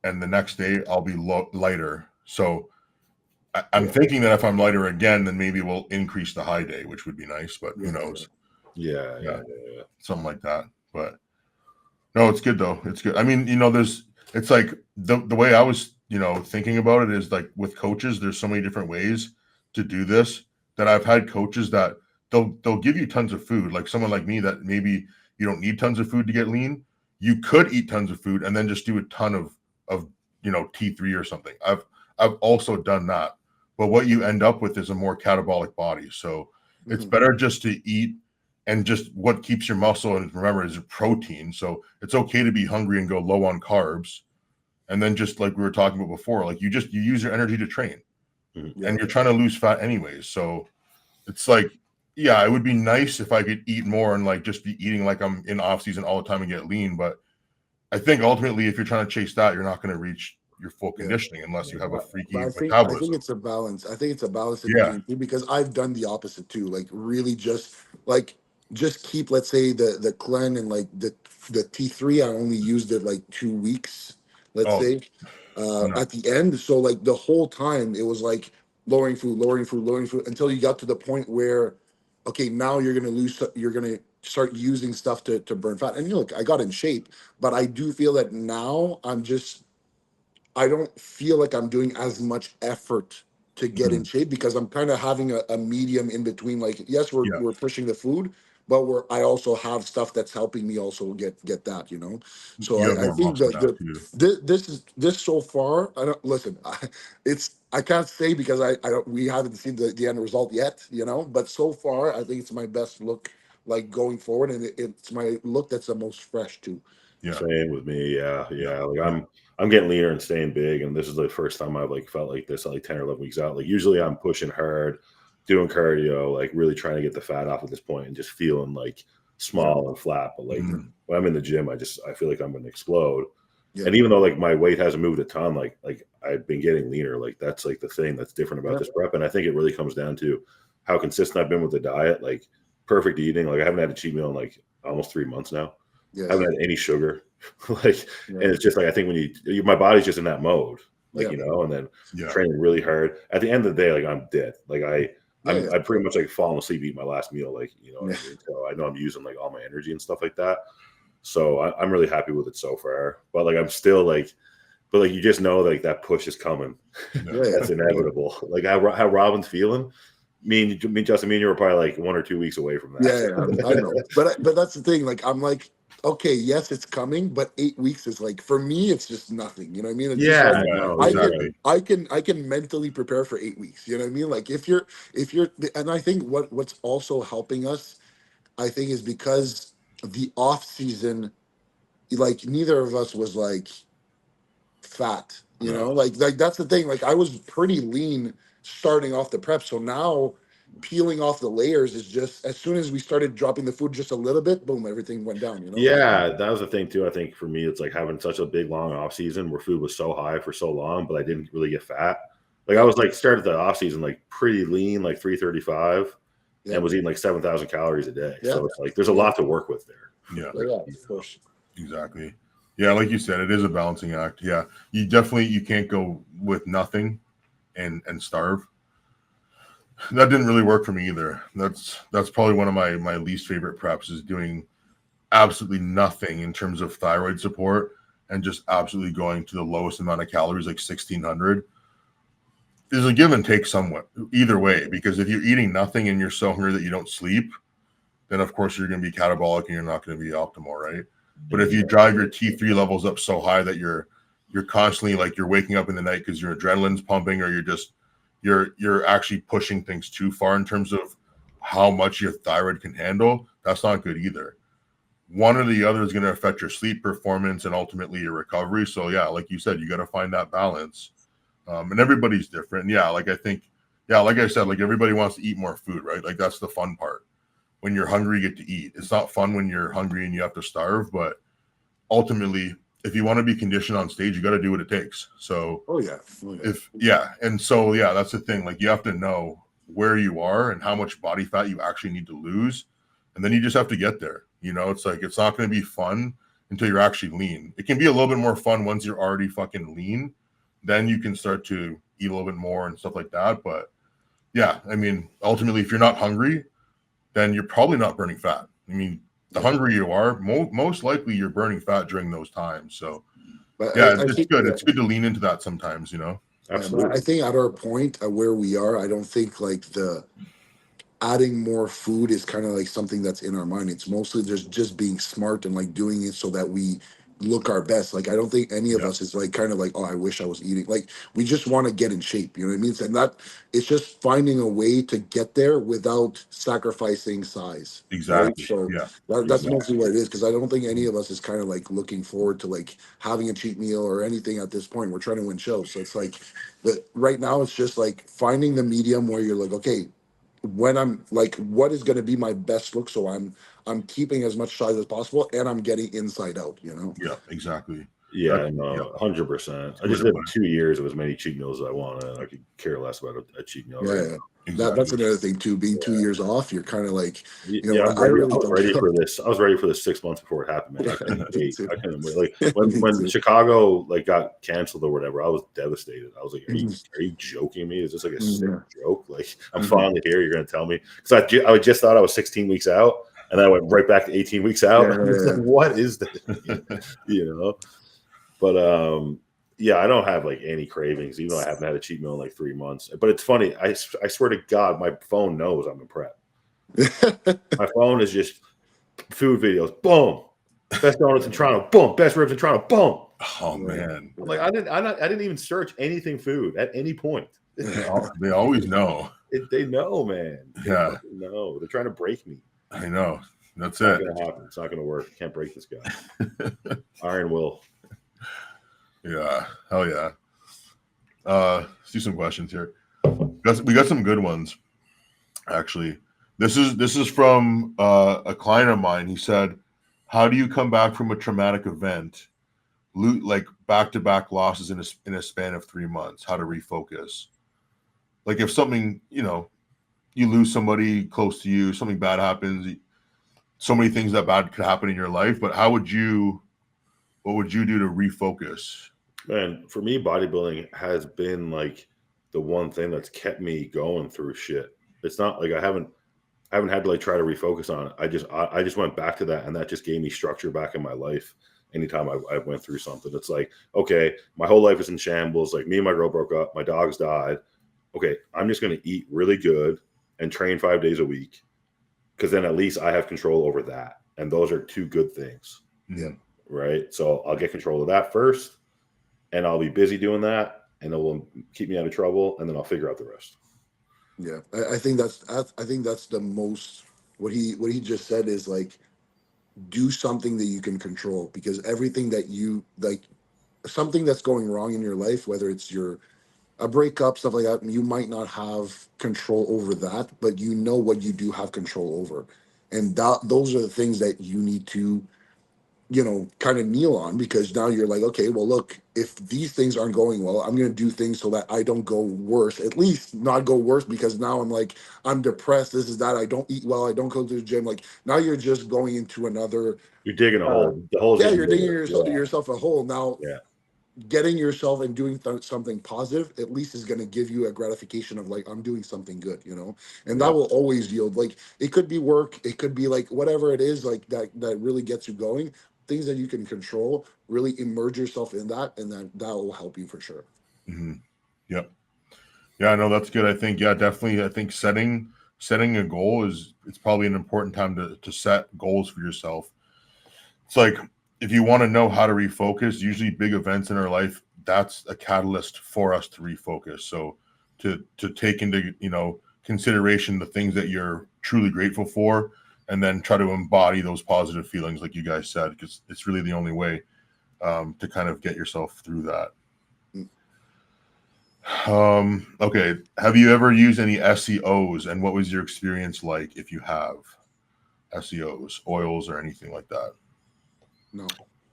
and the next day I'll be lighter. So I'm Yeah. thinking that if I'm lighter again, then maybe we'll increase the high day, which would be nice. But who Yeah, knows? Yeah, Yeah, yeah, yeah, yeah. something like that. But no, it's good though. It's good. I mean, it's like the way I was, thinking about it is like with coaches, there's so many different ways to do this that I've had coaches that they'll give you tons of food. Like someone like me that maybe you don't need tons of food to get lean. You could eat tons of food and then just do a ton of T3 or something. I've also done that. But what you end up with is a more catabolic body. So it's Mhm. better just to eat and just what keeps your muscle and remember is protein. So it's okay to be hungry and go low on carbs. And then just like we were talking about before, like you use your energy to train Mhm. Yeah, and you're trying to lose fat anyways. So it's like, yeah, it would be nice if I could eat more and like just be eating like I'm in off season all the time and get lean. But I think ultimately, if you're trying to chase that, you're not going to reach your full yeah. conditioning unless you have a But freaky I think metabolism. it's a balance. I think it's a balance in Yeah. between two because I've done the opposite too. Like really just keep, let's say, the clen and like the T3. I only used it like 2 weeks, let's Oh, say, no. at the end. So like the whole time it was like lowering food, lowering food, lowering food until you got to the point where okay, now you're gonna start using stuff to burn fat. And look, I got in shape, but I do feel that now I don't feel like I'm doing as much effort to get in Mhm. shape because I'm kind of having a medium in between. Like, yes, we're Yeah. we're pushing the food, but I also have stuff that's helping me also get that, you know. So You have I more think muscle that now too. this so far, I don't listen. I can't say because I don't we haven't seen the end result yet, you know. But so far, I think it's my best look like going forward, and it's my look that's the most fresh too. Yeah. Same with me. Yeah, Yeah. yeah. Like Yeah. I'm getting leaner and staying big, and this is the first time I've like felt like this at like 10 or 11 weeks out. Like usually I'm pushing hard, doing cardio, like really trying to get the fat off at this point, and just feeling like Yeah, small and flat. But like Mhm. when I'm in the gym, I feel like I'm gonna explode. yeah, And even though like my weight hasn't moved a ton, like I've been getting leaner. Like that's like the thing that's different about yeah, this prep. And I think it really comes down to how consistent I've been with the diet. Like perfect eating. Like I haven't had a cheat meal in like almost 3 months now. yeah, Haven't had any sugar. Like, yeah, and it's just like I think when my body's just in that mode, like yeah, and then Yeah. training really hard. At the end of the day, like I'm dead. Like yeah, I'm pretty much like falling asleep eating my last meal. Like you know what yeah. I mean. So I know I'm using like all my energy and stuff like that. So I'm really happy with it so far. But like I'm still like, but like you just know like that push is coming. Yeah. Yeah, yeah, That's inevitable. Like how Robin's feeling. Justin, me and you were probably like 1 or 2 weeks away from yeah, yeah, I that. know, but that's the thing. Like, I'm like, okay, yes, it's coming, but 8 weeks is like for me, it's just nothing. You know what I mean? It's just like Yeah, Yeah. no, I yeah, can, Exactly. I can mentally prepare for 8 weeks. You know what I mean? Like if you're, and I think what's also helping us, I think, is because the off season, like neither of us was like fat, you know, No. like that's the thing. Like I was pretty lean starting off the prep, so now peeling off the layers is just as soon as we started dropping the food just a little bit, boom, everything went down, you know. yeah. That was the thing too. I think for me, it's like having such a big long off season where food was so high for so long, but I didn't really get fat. Like I Yeah, was like started the off season like pretty lean, like 335, yeah, and was eating like 7,000 calories a day. yeah, So it's like there's a yeah, lot to work with there. Yeah. yeah, yeah, of course. Exactly. Yeah, like you said, it is a balancing act. Yeah, you can't go with nothing and starve. That didn't really work for me either. That's probably one of my least favorite preps is doing absolutely nothing in terms of thyroid support and just absolutely going to the lowest amount of calories, like 1,600. there's a give and take somewhat either way, because if you're eating nothing and you're so hungry that you don't sleep, then of course you're going to be catabolic and you're not going to be optimal, right? But if you drive your T3 levels up so high that you're constantly like you're waking up in the night because your adrenaline's pumping, or you're actually pushing things too far in terms of how much your thyroid can handle, that's not good either. One or the other is going to affect your sleep performance and ultimately your recovery. So yeah, like you said, you got to find that balance. And everybody's different. And yeah, like I said, like everybody wants to eat more food, right? Like that's the fun part. When you're hungry, you get to eat. It's not fun when you're hungry and you have to starve, but ultimately, if you want to be conditioned on stage, you got to do what it takes. So that's the thing. Like you have to know where you are and how much body fat you actually need to lose, and then you just have to get there. You know, it's like it's not going to be fun until you're actually lean. It can be a little bit more fun once you're already fucking lean. Then you can start to eat a little bit more and stuff like that. But yeah, I mean, ultimately, if you're not hungry, then you're probably not burning fat. I mean, the hungrier you are, most likely you're burning fat during those times. So But yeah, I it's think, good. It's good to lean into that sometimes, you know? Absolutely. but I think at our point where we are, I don't think like the adding more food is kind of like something that's in our mind. It's mostly just being smart and like doing it so that we look our best. Like I don't think any of Yeah, us is like kind of like, oh, I wish I was eating. Like we just want to get in shape. You know what I mean? And that it's just finding a way to get there without sacrificing size. Right. exactly. So Yeah, that's Exactly. mostly what it is. Because I don't think any of us is kind of like looking forward to like having a cheat meal or anything at this point. We're trying to win shows. So it's like but right now it's just like finding the medium where you're like, okay, when I'm like, what is going to be my best look? So I'm keeping as much size as possible, and I'm getting inside out. You know. yeah, exactly. Yeah, That's no, 100%. a I way just to did put it. 2 years of as many cheat meals as I wanted. I could care less about a cheat meal Yeah, right yeah. now. That's Exactly. another thing too. Being 2 years off, you're kind of like, Yeah, I I really was don't ready care. for this. I was ready for this 6 months before it happened, man. I couldn't Me wait. too. I couldn't wait. Like Me when too. Chicago like got canceled or whatever, I was devastated. I was like, Mhm. are you joking me? Is this like a sick Yeah. joke? Like I'm Mhm. finally here. You're gonna tell me because I just thought I was 16 weeks out, and then I went right back to 18 weeks out. Yeah, I'm just like, yeah, what is that? You know. But yeah, I don't have like any cravings, even though I haven't had a cheat meal in like 3 months. But it's funny. I swear to God, my phone knows I'm in prep. yeah. My phone is just food videos. Boom. Best donuts in Toronto. Boom. Best ribs in Toronto. Boom. Oh Yeah. man, I'm like, I didn't even search anything food at any point. they always know. They know, man. They Yeah, fucking know. They're trying to break me. I know. That's It's not it. gonna happen. It's not gonna work. Can't break this guy. Iron will. Yeah, hell yeah. Let's do some questions here. We got some good ones actually. This is from a client of mine. He said, "How do you come back from a traumatic event, like back-to-back losses in a span of 3 months? How to refocus? Like if something, you lose somebody close to you, something bad happens. So many things that bad could happen in your life, but what would you do to refocus?" Man, for me, bodybuilding has been like the one thing that's kept me going through shit. It's not like I haven't had to like try to refocus on it. I just went back to that, and that just gave me structure back in my life. Anytime I went through something, it's like, okay, my whole life is in shambles. Like me and my girl broke up, my dogs died. Okay, I'm just gonna eat really good and train 5 days a week because then at least I have control over that, and those are two good things, Yeah. right? So I'll get control of that first, and I'll be busy doing that, and it will keep me out of trouble, and then I'll figure out the rest. Yeah. I think that's the most what he just said is like do something that you can control because everything that you like something that's going wrong in your life, whether it's your a breakup, stuff like that, you might not have control over that, but you know what you do have control over. And those are the things that you need to, kind of kneel on because now you're like, okay, well, look, if these things aren't going well, I'm going to do things so that I don't go worse, at least not go worse because now I'm like, I'm depressed. This is that. I don't eat well. I don't go to the gym. Like now you're just going into another, You're digging a uh, hole. The hole's yeah, getting you're digging bigger. yourself a hole. Now Yeah. getting yourself and doing something positive at least is going to give you a gratification of like I'm doing something good, and Yeah. that will always yield like it could be work, it could be like whatever it is like that really gets you going, things that you can control, really immerse yourself in that, and that will help you for sure. Mm-hmm. Yep. Yeah, no, that's good. I think, yeah, definitely. I think setting a goal it's probably an important time to set goals for yourself. It's like if you want to know how to refocus, usually big events in our life, that's a catalyst for us to refocus. So to take into, consideration the things that you're truly grateful for, and then try to embody those positive feelings, like you guys said, because it's really the only way to kind of get yourself through that. Okay. Have you ever used any SEOs, and what was your experience like if you have SEOs, oils, or anything like that? No.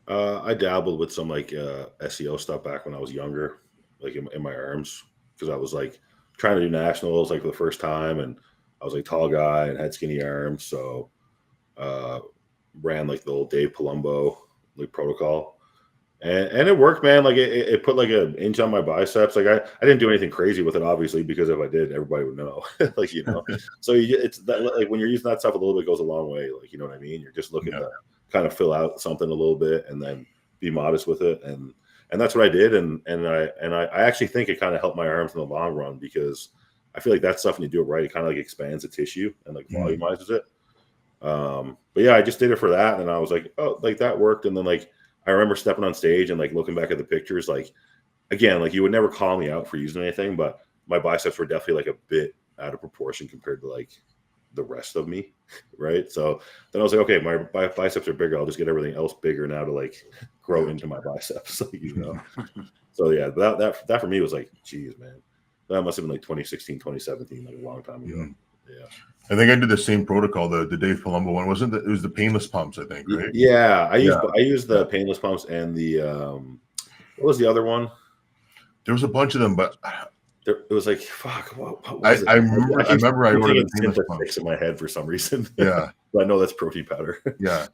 I dabbled with some like SEO stuff back when I was younger, like in my arms, because I was like trying to do nationals like for the first time, and I was like tall guy and had skinny arms, so uh, ran like the old Dave Palumbo like protocol, and it worked, man. Like it put like an inch on my biceps. Like I didn't do anything crazy with it, obviously, because if I did, everybody would know. Like so it's that, like when you're using that stuff, a little bit goes a long way. Like you know what I mean. You're just looking Yeah. to kind of fill out something a little bit, and then be modest with it, and that's what I did. And I actually think it kind of helped my arms in the long run, because I feel like that stuff, when you do it right, it kind of like expands the tissue and like Mhm. volumizes it. But yeah, I just did it for that, and I was like, oh, like that worked. And then like I remember stepping on stage and like looking back at the pictures, like again, like you would never call me out for using anything, but my biceps were definitely like a bit out of proportion compared to like the rest of me, right? So then I was like, okay, my biceps are bigger. I'll just get everything else bigger now to like grow into my biceps, So yeah, that for me was like, geez, man, that must have been like 2016, 2017, like a long time ago. Mhm. Yeah. I think I did the same protocol, the Dave Palumbo one. Wasn't it? It was the painless pumps, I think, right? Yeah, Yeah. I used Yeah. the painless pumps and the what was the other one? There was a bunch of them, but It was like fuck. What I, was it? I remember I keep I ordered thinking the painless Syntha-6 pumps. in my head for some reason. Yeah. But I know that's protein powder. Yeah.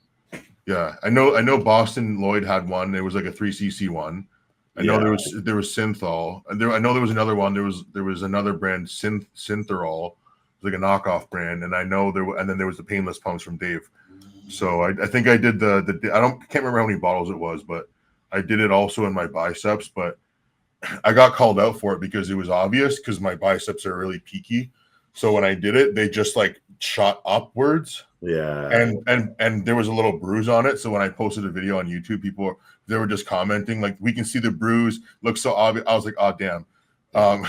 Yeah. I know Boston Lloyd had one. It was like a 3cc one. I know Yeah. there was Synthol. I know there was another one. There was another brand, Syntherol, like a knockoff brand. And I know and then there was the painless pumps from Dave. So I think I did can't remember how many bottles it was, but I did it also in my biceps. But I got called out for it because it was obvious, because my biceps are really peaky. So when I did it, they just like shot upwards, Yeah. and there was a little bruise on it. So when I posted a video on YouTube, they were just commenting like, "We can see the bruise. Looks so obvious." I was like, "Oh damn." Um,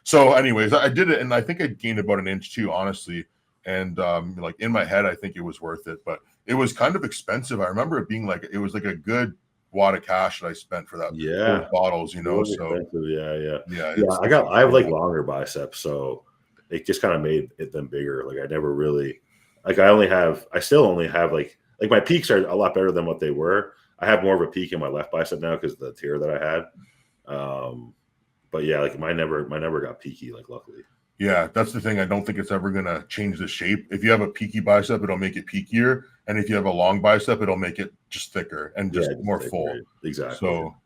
so anyways, I did it, and I think I gained about an inch too, honestly. And like in my head, I think it was worth it, but it was kind of expensive. I remember it being like, it was like a good wad of cash that I spent for those Yeah. bottles, It was So expensive. Yeah. yeah, Yeah. it's I have like longer biceps, so it just kind of made them bigger. Like I never really like I still only have like my peaks are a lot better than what they were. I have more of a peak in my left bicep now because of the tear that I had. But yeah, like mine never got peaky, like luckily. Yeah, that's the thing. I don't think it's ever gonna change the shape. If you have a peaky bicep, it'll make it peakier, and if you have a long bicep, it'll make it just thicker and just Yeah, more full. exactly. So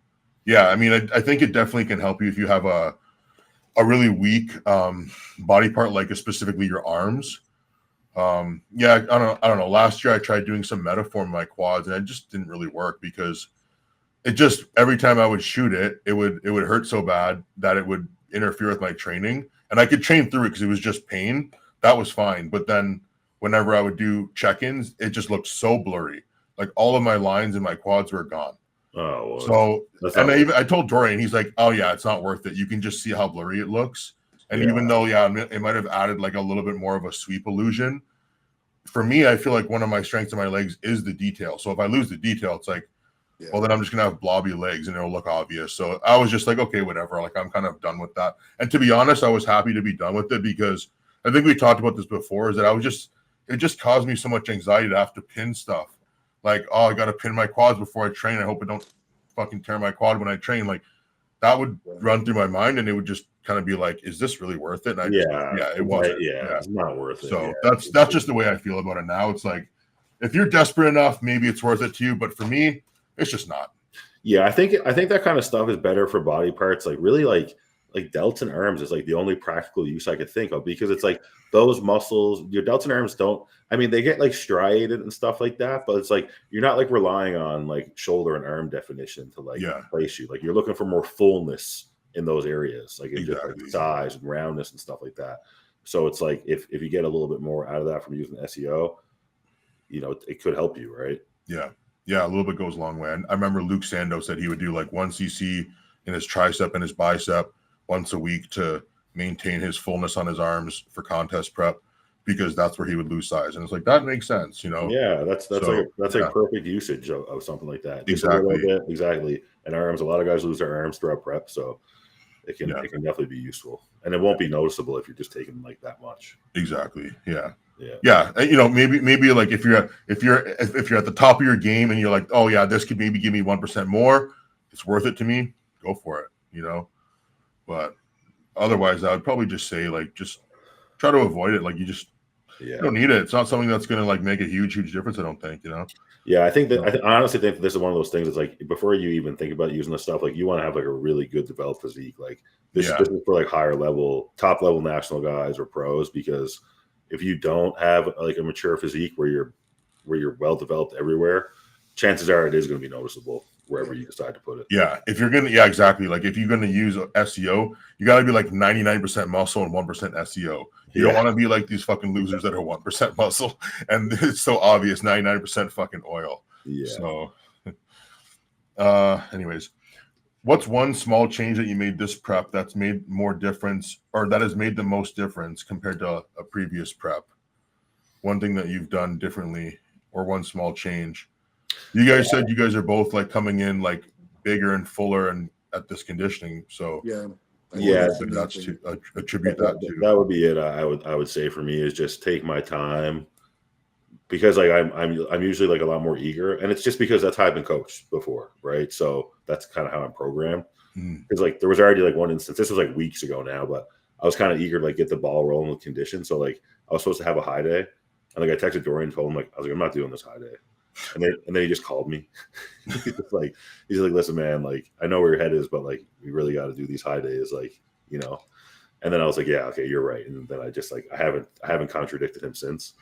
yeah, I mean, I think it definitely can help you if you have a really weak body part, like specifically your arms. Yeah, I don't know. Last year I tried doing some metaform in my quads, and it just didn't really work, because it just, every time I would shoot it, it would hurt so bad that it would interfere with my training. And I could train through it because it was just pain. That was fine. But then whenever I would do check-ins, it just looked so blurry. Like all of my lines in my quads were gone. Oh, well, So, that's and not I told Dorian, he's like, "Oh yeah, it's not worth it. You can just see how blurry it looks." And yeah, even though, yeah, it might have added like a little bit more of a sweep illusion, for me, I feel like one of my strengths in my legs is the detail. So if I lose the detail, it's like, well, then I'm just gonna have blobby legs and it'll look obvious. So I was just like, okay, whatever. Like I'm kind of done with that. And to be honest, I was happy to be done with it, because I think we talked about this before. Is that it just caused me so much anxiety to have to pin stuff. Like, oh, I got to pin my quads before I train. I hope I don't fucking tear my quad when I train. Like that would run through my mind, and it would just kind of be like, is this really worth it? And it wasn't. Yeah. it's not worth it. So Yeah. that's just the way I feel about it now. It's like, if you're desperate enough, maybe it's worth it to you. But for me, it's just not. Yeah, I think that kind of stuff is better for body parts. Like really, like delts and arms is like the only practical use I could think of, because it's like those muscles, your delts and arms don't. I mean, they get like striated and stuff like that, but it's like you're not like relying on like shoulder and arm definition to like Yeah. place you. Like you're looking for more fullness in those areas, like in just like Exactly. size and roundness and stuff like that. So it's like if you get a little bit more out of that from using SEO, it could help you, right? Yeah. Yeah. A little bit goes a long way. I remember Luke Sando said he would do like 1 cc in his tricep and his bicep once a week to maintain his fullness on his arms for contest prep, because that's where he would lose size. And it's like, that makes sense, Yeah, that's So, like perfect usage of something like that. Just a exactly. little bit, exactly. And arms, a lot of guys lose their arms throughout prep, so it can Yeah. definitely be useful, and it won't be noticeable if you're just taking like that much. Exactly. Yeah. Yeah. Yeah. Maybe like if you're at the top of your game and you're like, oh yeah, this could maybe give me 1% more, it's worth it to me, go for it, but otherwise I would probably just say, like, just try to avoid it. Like, you don't need it. It's not something that's going to like make a huge difference, I don't think. Yeah, I think that I honestly think that this is one of those things. It's like before you even think about using this stuff, like you want to have like a really good developed physique. Like this is for like higher level, top level national guys or pros, because if you don't have like a mature physique where you're well developed everywhere, chances are it is going to be noticeable wherever you decide to put it. Yeah, if you're gonna, exactly. Like if you're gonna use SEO, you got to be like 99% muscle and 1% SEO. You don't want to be like these fucking losers that are 1% muscle and it's so obvious 99% fucking oil. Yeah. So, anyways, what's one small change that you made this prep that's made more difference, or that has made the most difference compared to a previous prep? One thing that you've done differently, or one small change. You guys said you guys are both like coming in like bigger and fuller and at this conditioning. So that's to attribute that to. That would be it. I would say for me is just take my time, because like I'm usually like a lot more eager, and it's just because that's how I've been coached before, right? So that's kind of how I'm programmed. Because like there was already like one instance, this was like weeks ago now, but I was kind of eager to like get the ball rolling with condition. So like I was supposed to have a high day, and like I texted Dorian and told him, like, I was like, I'm not doing this high day. And then he just called me. he's like, listen, man, like I know where your head is, but like we really got to do these high days, like, And then I was like, yeah, okay, you're right. And then I just like I haven't contradicted him since.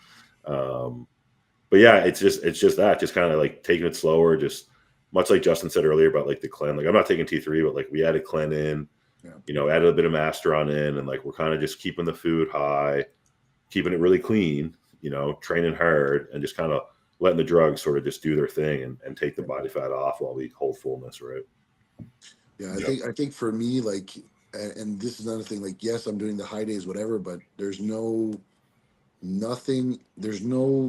But yeah, it's just that, just kind of like taking it slower, just much like Justin said earlier about like the clen. Like I'm not taking T3, but like we added clen in, added a bit of Masteron in, and like we're kind of just keeping the food high, keeping it really clean, training hard, and just kind of letting the drugs sort of just do their thing and take the body fat off while we hold fullness, right? Yeah, I think for me, like, and this is another thing, like, yes, I'm doing the high days, whatever, but there's no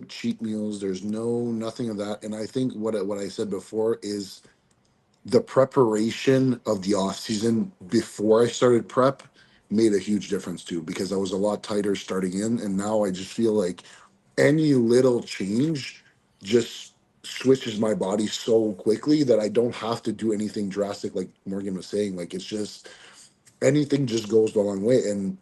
cheat meals, there's nothing of that. And I think what I said before is the preparation of the off season before I started prep made a huge difference too, because I was a lot tighter starting in, and now I just feel like any little change just switches my body so quickly that I don't have to do anything drastic, like Morgan was saying. Like it's just anything just goes a long way. And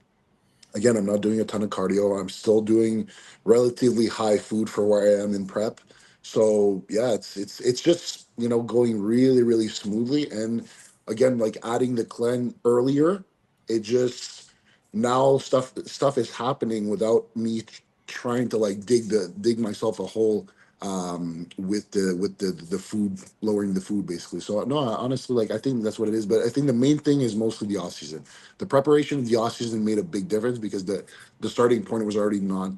again, I'm not doing a ton of cardio. I'm still doing relatively high food for where I am in prep. So yeah, it's just going really, really smoothly. And again, like adding the clen earlier, it just now stuff is happening without me trying to like dig myself a hole with the food, lowering the food basically. So no, honestly, like I think that's what it is. But I think the main thing is mostly the off season. The preparation of the off season made a big difference, because the starting point was already not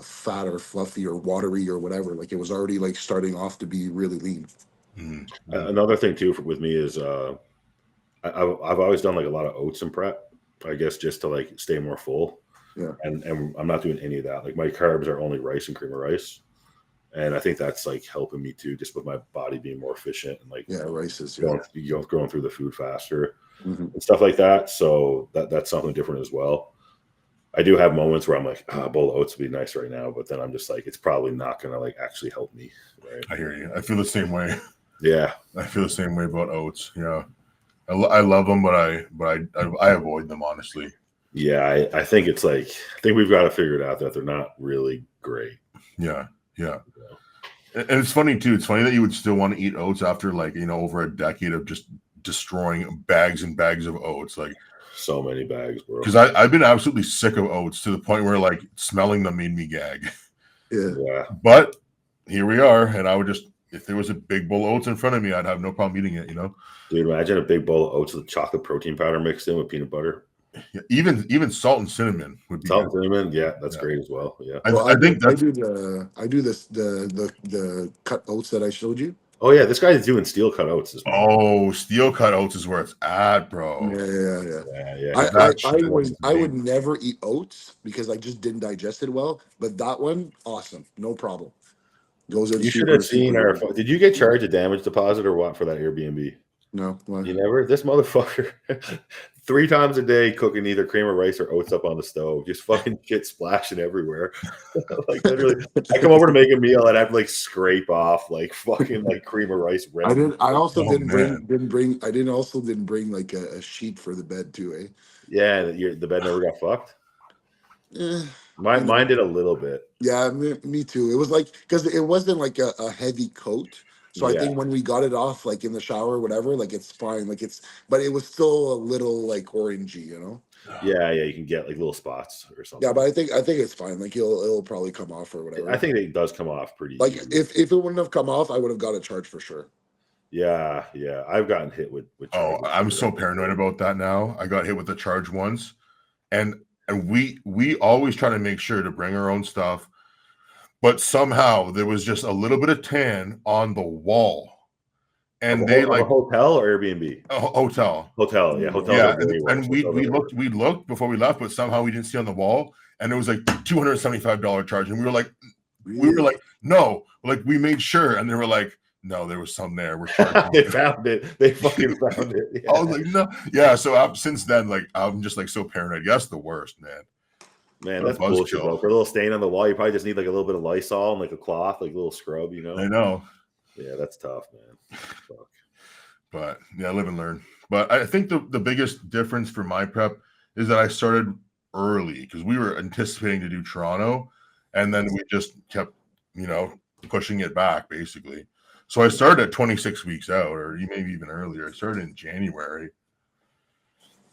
fat or fluffy or watery or whatever. Like it was already like starting off to be really lean. Another thing too with me is I've always done like a lot of oats in prep, I guess, just to like stay more full. Yeah. And I'm not doing any of that. Like my carbs are only rice and cream of rice. And I think that's like helping me too, just with my body being more efficient and like rice is going through the food faster Mm-hmm. and stuff like that. So that's something different as well. I do have moments where I'm like, a bowl of oats would be nice right now, but then I'm just like, it's probably not going to like actually help me. Right? I hear you. I feel the same way. Yeah, I feel the same way about oats. Yeah, I love them, but I avoid them, honestly. Yeah, I think it's like, I think we've got to figure it out that they're not really great. Yeah. And it's funny too. It's funny that you would still want to eat oats after like, over a decade of just destroying bags and bags of oats. Like so many bags, bro. Because I've been absolutely sick of oats to the point where like smelling them made me gag. Yeah. But here we are, and I would just if there was a big bowl of oats in front of me, I'd have no problem eating it. You know, Dude, imagine a big bowl of oats with chocolate protein powder mixed in with peanut butter. yeah, even salt and cinnamon would be Salt and good. cinnamon, yeah, that's Yeah. great as well. Yeah. Well, I think that's I do this the cut oats that I showed you. Oh yeah, this guy's doing steel cut oats as well. oh, steel cut oats is where it's at, bro. Yeah. Yeah. That shit is I would big. never eat oats because I just didn't digest it well. But that one, awesome, no problem. Goes in You should super, have seen super our. good. Did you get charged a damage deposit or what for that Airbnb? No, what? You never. This motherfucker, 3 times a day cooking either cream of rice or oats up on the stove, just fucking shit splashing everywhere. Like literally, I come over to make a meal and I have to like scrape off like fucking like cream of rice. I didn't. I also Oh, didn't bring. man. Didn't bring. I didn't also didn't bring like a sheet for the bed too. Eh. Yeah, the bed never got fucked. Eh, Mine did a little bit. yeah, me too. It was like because it wasn't like a heavy coat. So I Yeah. think when we got it off, like in the shower or whatever, like it's fine. Like it's, but it was still a little like orangey, you know. Yeah, you can get like little spots or something. Yeah, but I think it's fine. Like it'll probably come off or whatever. I think it does come off pretty like easy. if it wouldn't have come off, I would have got a charge for sure. Yeah. I've gotten hit with Oh, charges. I'm so paranoid about that now. I got hit with the charge once, and we always try to make sure to bring our own stuff, but somehow there was just a little bit of tan on the wall, and they a like hotel or Airbnb. a hotel. Hotel, yeah, hotels Yeah, are very and worse. we Hotels are we looked before we left, but somehow we didn't see on the wall, and it was like $275 charge, and we were like, no, like we made sure, and they were like, no, there was some there. We're charging. They found it. They fucking found it. Yeah. I was like, no, yeah. So since then, like I'm just like so paranoid. That's the worst, man. Man, What a that's bullshit, buzzkill. bro. For a little stain on the wall, you probably just need like a little bit of Lysol and like a cloth, like a little scrub, you know? I know, Yeah, that's tough, man. Fuck. but yeah, live and learn. But I think the biggest difference for my prep is that I started early because we were anticipating to do Toronto, and then we just kept, pushing it back basically. So I started at 26 weeks out, or maybe even earlier. I started in January,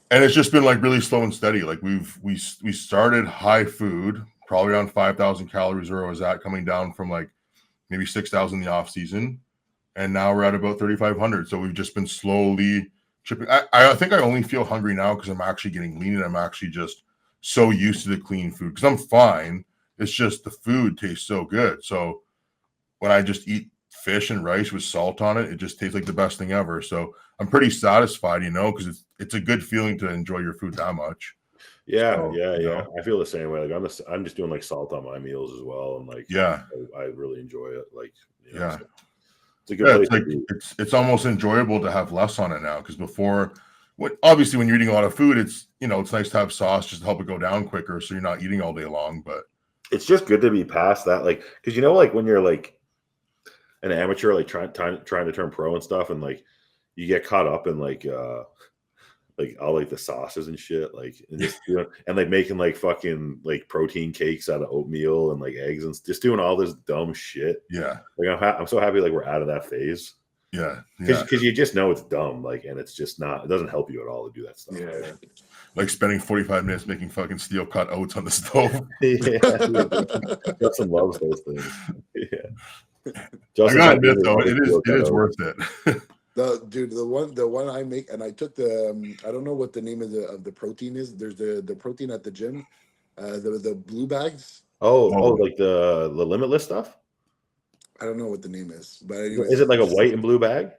and it's just been like really slow and steady. Like we started high food, probably around 5,000 calories where I was at, coming down from like maybe 6,000 in the off season, and now we're at about 3,500. So we've just been slowly chipping. I think I only feel hungry now because I'm actually getting lean, and I'm actually just so used to the clean food because I'm fine. It's just the food tastes so good. So when I just eat fish and rice with salt on it, it just tastes like the best thing ever. So I'm pretty satisfied, because it's a good feeling to enjoy your food that much. Yeah, So, yeah. I feel the same way. Like I'm just doing like salt on my meals as well, and like Yeah, I really enjoy it. Like yeah. so it's a good Yeah, place it's like to be. it's almost enjoyable to have less on it now because before, obviously when you're eating a lot of food, it's it's nice to have sauce just to help it go down quicker, so you're not eating all day long. But It's just good to be past that, like because like when you're like an amateur, like trying to turn pro and stuff, and like you get caught up in like all like the sauces and shit, like and just and like making like fucking like protein cakes out of oatmeal and like eggs and just doing all this dumb shit. yeah, Like I'm so happy like we're out of that phase yeah, because you just know it's dumb, like, and it's just not. It doesn't help you at all to do that stuff. Yeah. like spending 45 minutes making fucking steel cut oats on the stove. Yeah, Justin loves those things. Yeah, I Justin's gotta like, admit though, really it is oats. worth it. The one I make, and I took the I don't know what the name of the protein is. There's the protein at the gym, the blue bags. Oh, Oh. like the limitless stuff. I don't know what the name is, but anyways, Is it like a white and blue bag?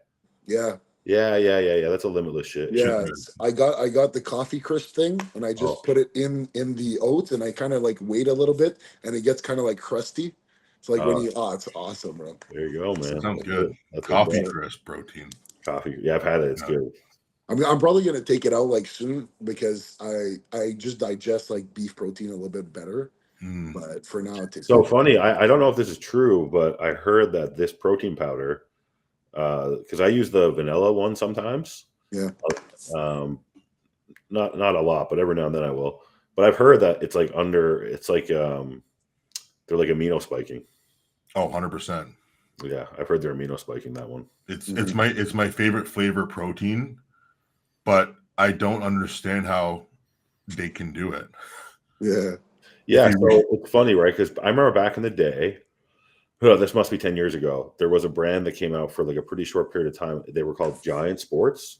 Yeah, Yeah. That's a limitless shit. yeah. I got the coffee crisp thing, and I just put it in the oats, and I kind of like wait a little bit, and it gets kind of like crusty. It's like when it's awesome, bro. There you go, man. Sounds good. That's Coffee good. crisp protein. Coffee. Yeah, I've had it. It's good. I mean, I'm probably gonna take it out like soon because I just digest like beef protein a little bit better. Mm. But for now, it tastes So good. funny. I don't know if this is true, but I heard that this protein powder, because I use the vanilla one sometimes. Yeah. Not a lot, but every now and then I will. But I've heard that it's like they're like amino spiking. Oh, 100%. Yeah, I've heard they're amino spiking that one. It's my favorite flavor protein, but I don't understand how they can do it. Yeah. Yeah, so it's funny, right? Because I remember back in the day, Oh, this must be 10 years ago. There was a brand that came out for like a pretty short period of time. They were called Giant Sports.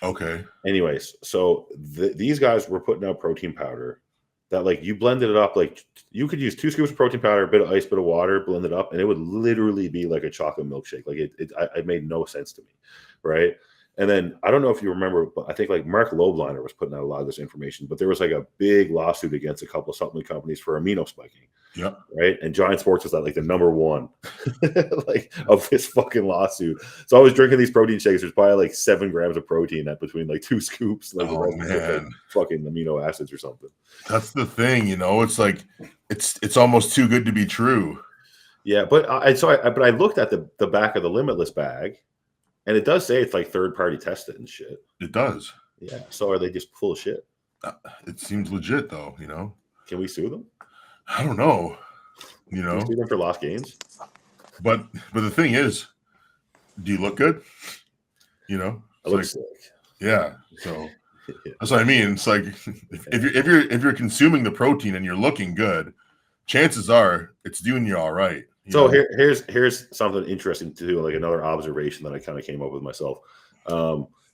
Okay. Anyways, so these guys were putting out protein powder that like you blended it up. Like you could use 2 scoops of protein powder, a bit of ice, bit of water, blend it up, and it would literally be like a chocolate milkshake. Like it made no sense to me. Right. And then I don't know if you remember, but I think like Mark Lobliner was putting out a lot of this information, but there was like a big lawsuit against a couple of supplement companies for amino spiking. Yep. Right. And Giant Sports was that like the number one like of this fucking lawsuit. So I was drinking these protein shakes. There's probably like 7 grams of protein at between like 2 scoops. Like the rest is just, like, fucking amino acids or something. That's the thing, you know. It's like it's almost too good to be true. Yeah, but I looked at the back of the Limitless bag, and it does say it's like third-party tested and shit. It does. Yeah. So are they just full of shit? It seems legit, though. You know. Can we sue them? I don't know. You know. Can we sue them for lost gains? But the thing is, do you look good? You know. I look sick. Yeah. So that's what I mean. It's like if you're consuming the protein and you're looking good, chances are it's doing you all right. So here's something interesting to do, like another observation that I kind of came up with myself.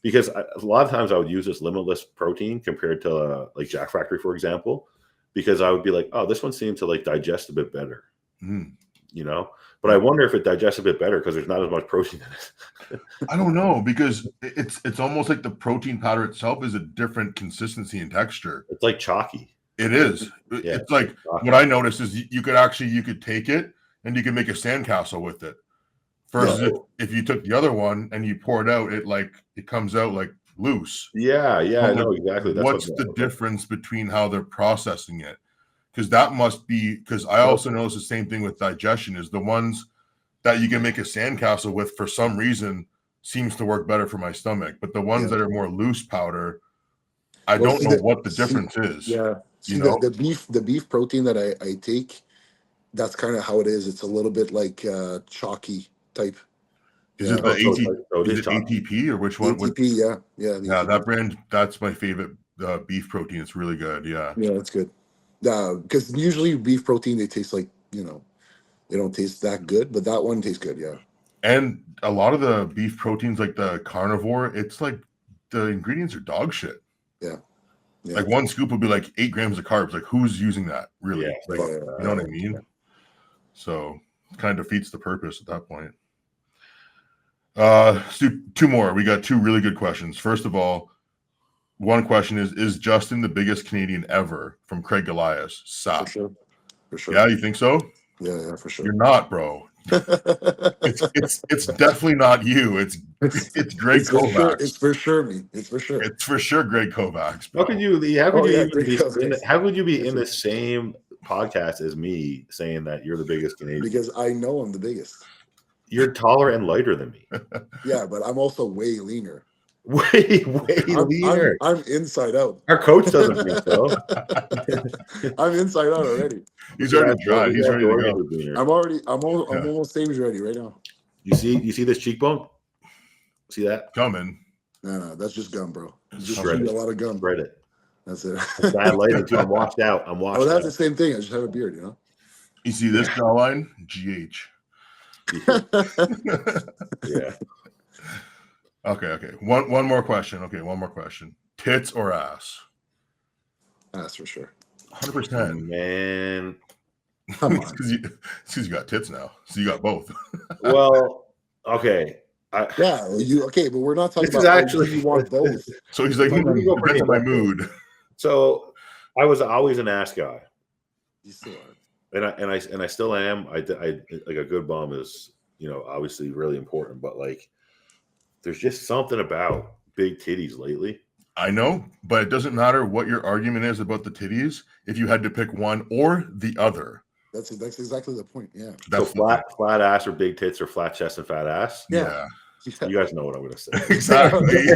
Because a lot of times I would use this Limitless protein compared to like Jack Factory, for example, because I would be like, oh, this one seemed to like digest a bit better, you know. But I wonder if it digests a bit better because there's not as much protein in it. I don't know, because it's almost like the protein powder itself is a different consistency and texture. It's like chalky. It is. Yeah, it's like what I noticed is you could take it and you can make a sandcastle with it. Versus if you took the other one and you pour it out, it comes out like loose. Yeah, I know exactly. That's what's the difference between how they're processing it? Because that must be, because I also notice the same thing with digestion, is the ones that you can make a sandcastle with for some reason seems to work better for my stomach. But the ones that are more loose powder, I don't know what the difference is. Yeah. See, the beef protein that I take, that's kind of how it is. It's a little bit like chalky type. Is it the ATP or which one? ATP, yeah. That brand, that's my favorite beef protein. It's really good. Yeah, that's good. Because usually beef protein, they taste like, you know, they don't taste that good, but that one tastes good. Yeah. And a lot of the beef proteins, like the carnivore, it's like the ingredients are dog shit. Yeah. Like 1 scoop would be like 8 grams of carbs. Like who's using that really? You know what I mean? Yeah. So it kind of defeats the purpose at that point. Let's do 2 more. We got 2 really good questions. First of all, one question is Justin the biggest Canadian ever? From Craig Golias. Sap. For sure. Yeah, you think so? Yeah, for sure. You're not, bro. it's definitely not you. It's Greg Kovacs. It's for sure me. It's for sure. It's for sure Greg Kovacs. Bro. How could you be in the same podcast as me saying that you're the biggest Canadian? Because I know I'm the biggest. You're taller and lighter than me. Yeah, but I'm also way leaner. Way leaner. I'm inside out. Our coach doesn't think so. I'm inside out already. He's already dry. He's ready to go. I'm almost stage ready right now. You see this cheekbone? See that? Coming. No, that's just gum, bro. Just shred a lot of gum. Shred it. That's it. Bad lighting too. I'm washed out. Oh, that's the same thing. I just have a beard, you know. You see this jawline? GH. Yeah. Okay. One more question. Okay, one more question. Tits or ass? Ass for sure. 100%. Man. Come on. Because you got tits now, so you got both. Well, okay. But we're not talking about actually you want both. So he's like, depends on my mood. So I was always an ass guy. You still are. And I still am. I like a good bum is, you know, obviously really important, but like there's just something about big titties lately. I know, but it doesn't matter what your argument is about the titties if you had to pick one or the other. That's exactly the point. Yeah. So flat ass or big tits or flat chest and fat ass. Yeah. You guys know what I'm going to say. Exactly.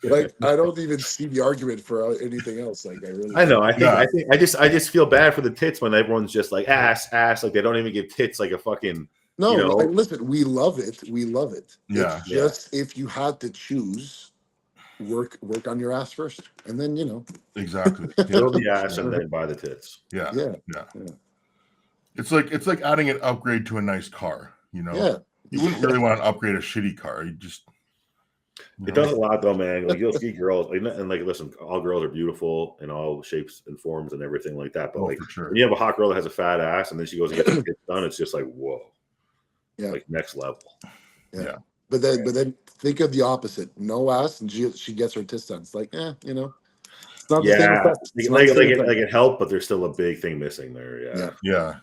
Like I don't even see the argument for anything else. Like I know. I just feel bad for the tits when everyone's just like ass. Like they don't even give tits like a fucking. No, you know? like, listen, we love it. Yeah. It's just if you had to choose, work on your ass first, and then you know. Exactly. Build the ass and then buy the tits. Yeah. It's like adding an upgrade to a nice car. You know, Yeah. you wouldn't really want to upgrade a shitty car. You just It does a lot though, man. Like you'll see girls, like, and like listen, all girls are beautiful in all shapes and forms and everything like that. But Oh, like for sure. when you have a hot girl that has a fat ass and then she goes and gets her tits done, it's just like whoa, Yeah. like next level. Yeah. But then think of the opposite. No ass, and she gets her tits done. It's like, you know, it's not the same Yeah, effect. It's not like the same it, effect. it helped, but there's still a big thing missing there. Yeah, Yeah.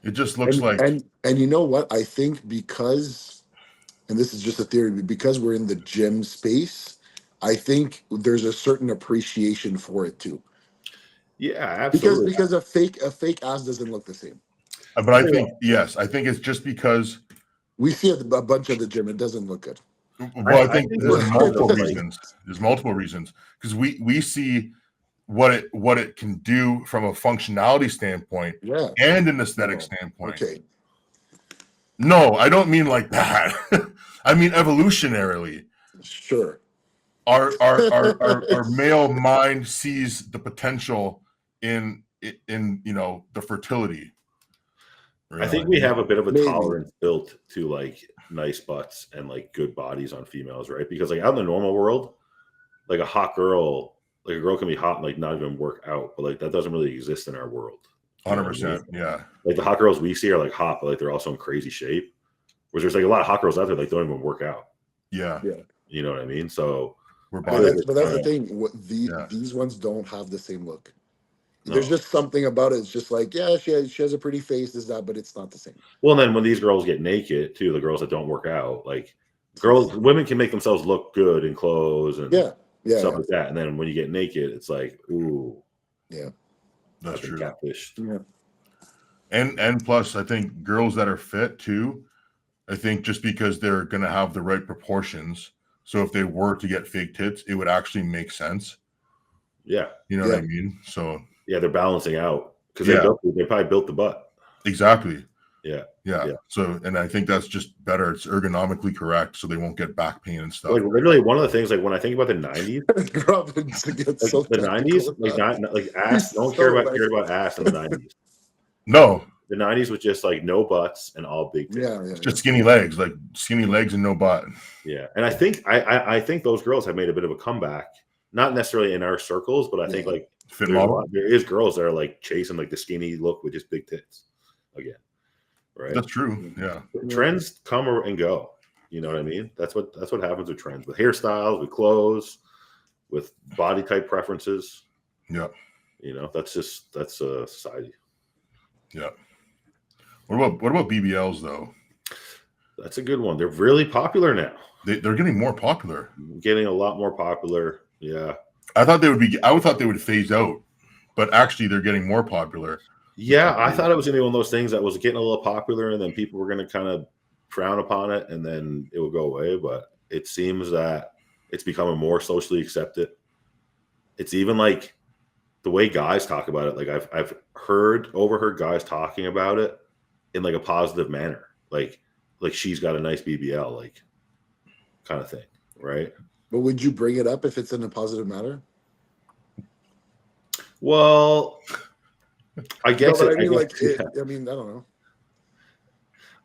It just looks and, like and you know what? I think because, and this is just a theory, but because we're in the gym space, I think there's a certain appreciation for it too. yeah, absolutely. Because a fake ass doesn't look the same. but I think yes, I think it's just because We see a bunch of the gym, it doesn't look good. well, I I think think there's we're multiple kind of, like- reasons. There's multiple reasons because we see what it can do from a functionality standpoint Yeah. and an aesthetic No. standpoint. Okay. No, I don't mean like that. I mean evolutionarily. Sure. Our male mind sees the potential in you know the fertility. I think we have a bit of a Maybe. tolerance built to like nice butts and like good bodies on females, right? Because like out in the normal world, like a hot girl, like a girl can be hot and like not even work out, but like that doesn't really exist in our world. You know what I mean? 100%. Yeah. Like the hot girls we see are like hot, but like they're also in crazy shape. Whereas there's like a lot of hot girls out there like don't even work out. Yeah. You know what I mean? So We're But body. that's the thing. Yeah. These ones don't have the same look. No. There's just something about it. It's just like, yeah, she has a pretty face, is that, but it's not the same. well, and then when these girls get naked too, the girls that don't work out, like women can make themselves look good in clothes and Yeah. stuff like that. And then when you get naked, it's like, ooh, Yeah. That's I've been true. catfished. Yeah. And plus, I think girls that are fit too. I think just because they're going to have the right proportions. So if they were to get fake tits, it would actually make sense. Yeah. You know what I Yeah. mean? So Yeah, they're balancing out because Yeah. they probably built the butt. exactly. Yeah. Yeah. Yeah. So, and I think that's just better. It's ergonomically correct, so they won't get back pain and stuff. Like literally one of the things, like when I think about the 90s, Robin to get like so the 90s, like not like ass, no one cared about ass in the 90s. No, The 90s was just like no butts and all big tits. Yeah. it's just skinny legs, like skinny legs and no butt. Yeah. And I think I think those girls have made a bit of a comeback. Not necessarily in our circles, but I think like Fit there's a model. lot, there is girls that are like chasing like the skinny look with just big tits again. Right. That's true. Yeah. Trends come and go. You know what I mean? That's what happens with trends, with hairstyles, with clothes, with body type preferences. Yeah. You know, that's society. Yeah. What about BBLs though? That's a good one. They're really popular now. They're getting more popular. Getting a lot more popular. Yeah. I thought they would phase out, but actually they're getting more popular. Yeah, I thought it was going to be one of those things that was getting a little popular and then people were going to kind of frown upon it and then it would go away. But it seems that it's becoming more socially accepted. It's even like the way guys talk about it. Like I've overheard guys talking about it in like a positive manner. Like she's got a nice BBL, like kind of thing. Right. But would you bring it up if it's in a positive manner? Well, I guess. I mean, yeah. I mean, I don't know.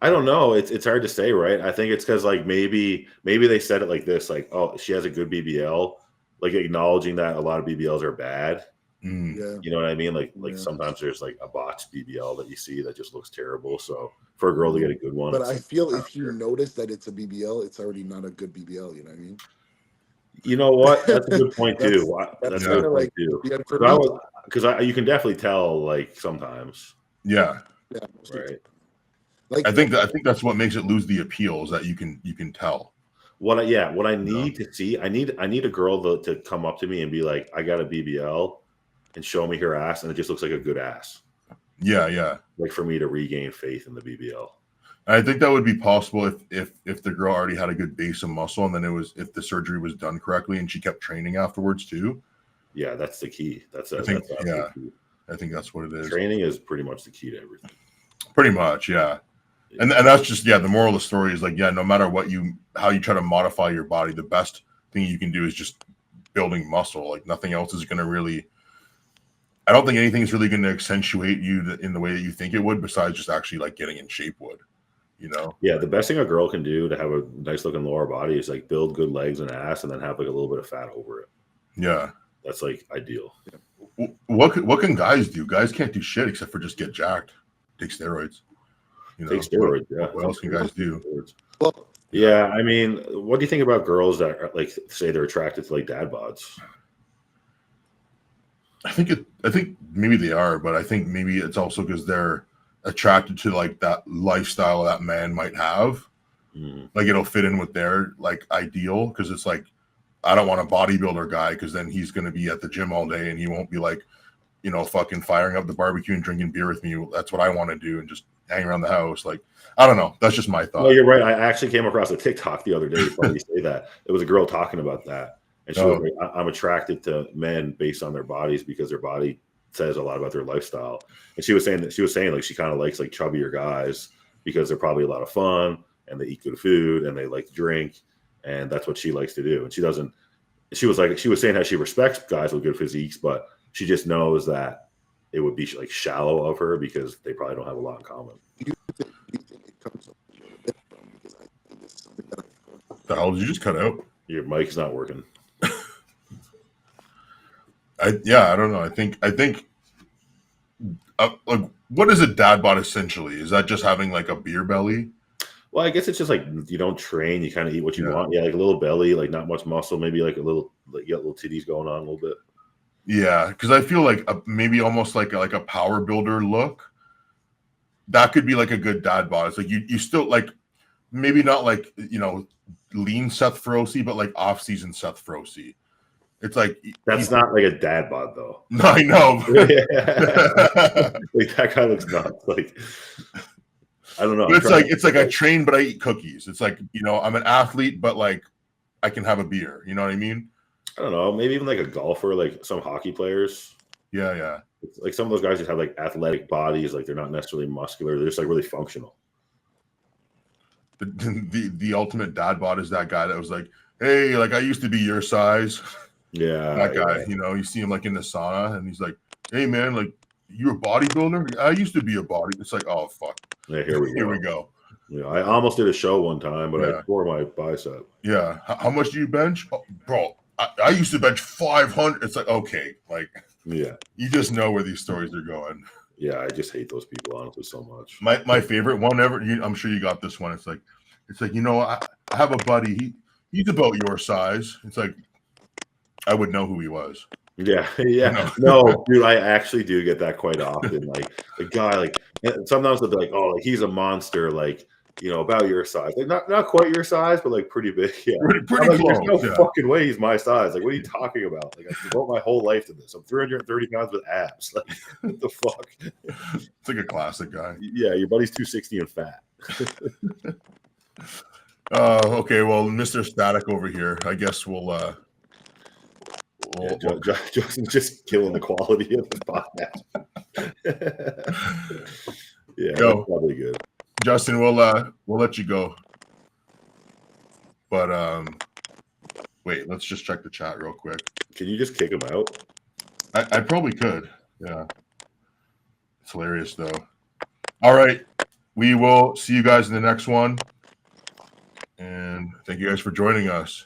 I don't know. It's hard to say, right? I think it's because like maybe they said it like this, like, oh, she has a good BBL, like acknowledging that a lot of BBLs are bad. Yeah. You know what I mean? Like Yeah. sometimes there's like a botched BBL that you see that just looks terrible. So for a girl to get a good one, But it's I like, feel if you notice that it's a BBL, it's already not a good BBL. You know what I mean? you know what? That's a good point too. That's That's a kind good of point like too. yeah, for me. Because you can definitely tell like sometimes, Yeah. Yeah. right? Like I think that's what makes it lose the appeal is that you can tell. What I need to see, I need a girl to come up to me and be like, I got a BBL, and show me her ass, and it just looks like a good ass. Yeah, yeah. Like for me to regain faith in the BBL. I think that would be possible if the girl already had a good base of muscle, and then if the surgery was done correctly and she kept training afterwards too. Yeah, that's the key. That's I think that's what it is. Training is pretty much the key to everything. Pretty much, yeah. And that's just the moral of the story is like, yeah, no matter how you try to modify your body, the best thing you can do is just building muscle. Like nothing else is going to really I don't think anything's really going to accentuate you in the way that you think it would, besides just actually like getting in shape would, you know? Yeah, the best thing a girl can do to have a nice looking lower body is like build good legs and ass, and then have like a little bit of fat over it. Yeah. That's like ideal. What can guys do? Guys can't do shit except for just get jacked, take steroids. You know, Take steroids. Yeah. What else can guys do? Well, Yeah, I mean, what do you think about girls that are, like say they're attracted to like dad bods? I think maybe they are, but I think maybe it's also because they're attracted to like that lifestyle that man might have. Mm. Like it'll fit in with their like ideal, because it's like, I don't want a bodybuilder guy because then he's going to be at the gym all day and he won't be like, you know, fucking firing up the barbecue and drinking beer with me. That's what I want to do, and just hang around the house. Like, I don't know. That's just my thought. No, you're right. I actually came across a TikTok the other day. Funny you say that. It was a girl talking about that, and she was like, "I'm attracted to men based on their bodies because their body says a lot about their lifestyle." And she was saying like she kind of likes like chubbier guys because they're probably a lot of fun and they eat good food and they like to drink, and that's what she likes to do. And she doesn't. She was saying how she respects guys with good physiques, but she just knows that it would be like shallow of her because they probably don't have a lot in common. The hell did you just cut out? Your mic's not working. I don't know. I think like, what is a dad bod essentially? Is that just having like a beer belly? Well, I guess it's just like you don't train, you kind of eat what you Yeah. want. Yeah, like a little belly, like not much muscle, maybe like a little, like you got little titties going on a little bit. Yeah, because I feel like maybe almost like a power builder look. That could be like a good dad bod. It's like you still like, maybe not like, you know, lean Seth Frosey, but like off season Seth Frosey. It's like That's not like a dad bod though. No, I know. Like that guy looks nuts. Like I don't know. But it's like I train, but I eat cookies. It's like, you know, I'm an athlete, but like I can have a beer. You know what I mean? I don't know. Maybe even like a golfer, like some hockey players. Yeah. It's like some of those guys just have like athletic bodies. Like they're not necessarily muscular. They're just like really functional. The ultimate dad bod is that guy that was like, hey, like I used to be your size. Yeah. That guy, you know, you see him like in the sauna and he's like, hey man, like you're a bodybuilder? I used to be a body. It's like, oh fuck. Yeah, here we go. Yeah, I almost did a show one time, but I tore my bicep. Yeah. How much do you bench? Oh, bro, I used to bench 500. It's like, okay, like, yeah, you just know where these stories are going. Yeah, I just hate those people honestly so much. My favorite one ever. I'm sure you got this one. It's like, you know, I have a buddy. He's about your size. It's like, I would know who he was. Yeah. No, dude, I actually do get that quite often. Like the guy, like sometimes they'll be like, "Oh, like he's a monster," like, you know, about your size. Like not quite your size, but like pretty big. Yeah, pretty like, close. There's no fucking way he's my size. Like, what are you talking about? Like, I devote my whole life to this. I'm 330 pounds with abs. Like, what the fuck? It's like a classic guy. Yeah, your buddy's 260 and fat. Okay. Well, Mr. Static over here. I guess we'll Justin's just killing the quality of the podcast. Yeah, that's probably good. Justin, we'll let you go. But wait, let's just check the chat real quick. Can you just kick him out? I probably could. Yeah. It's hilarious though. All right. We will see you guys in the next one. And thank you guys for joining us.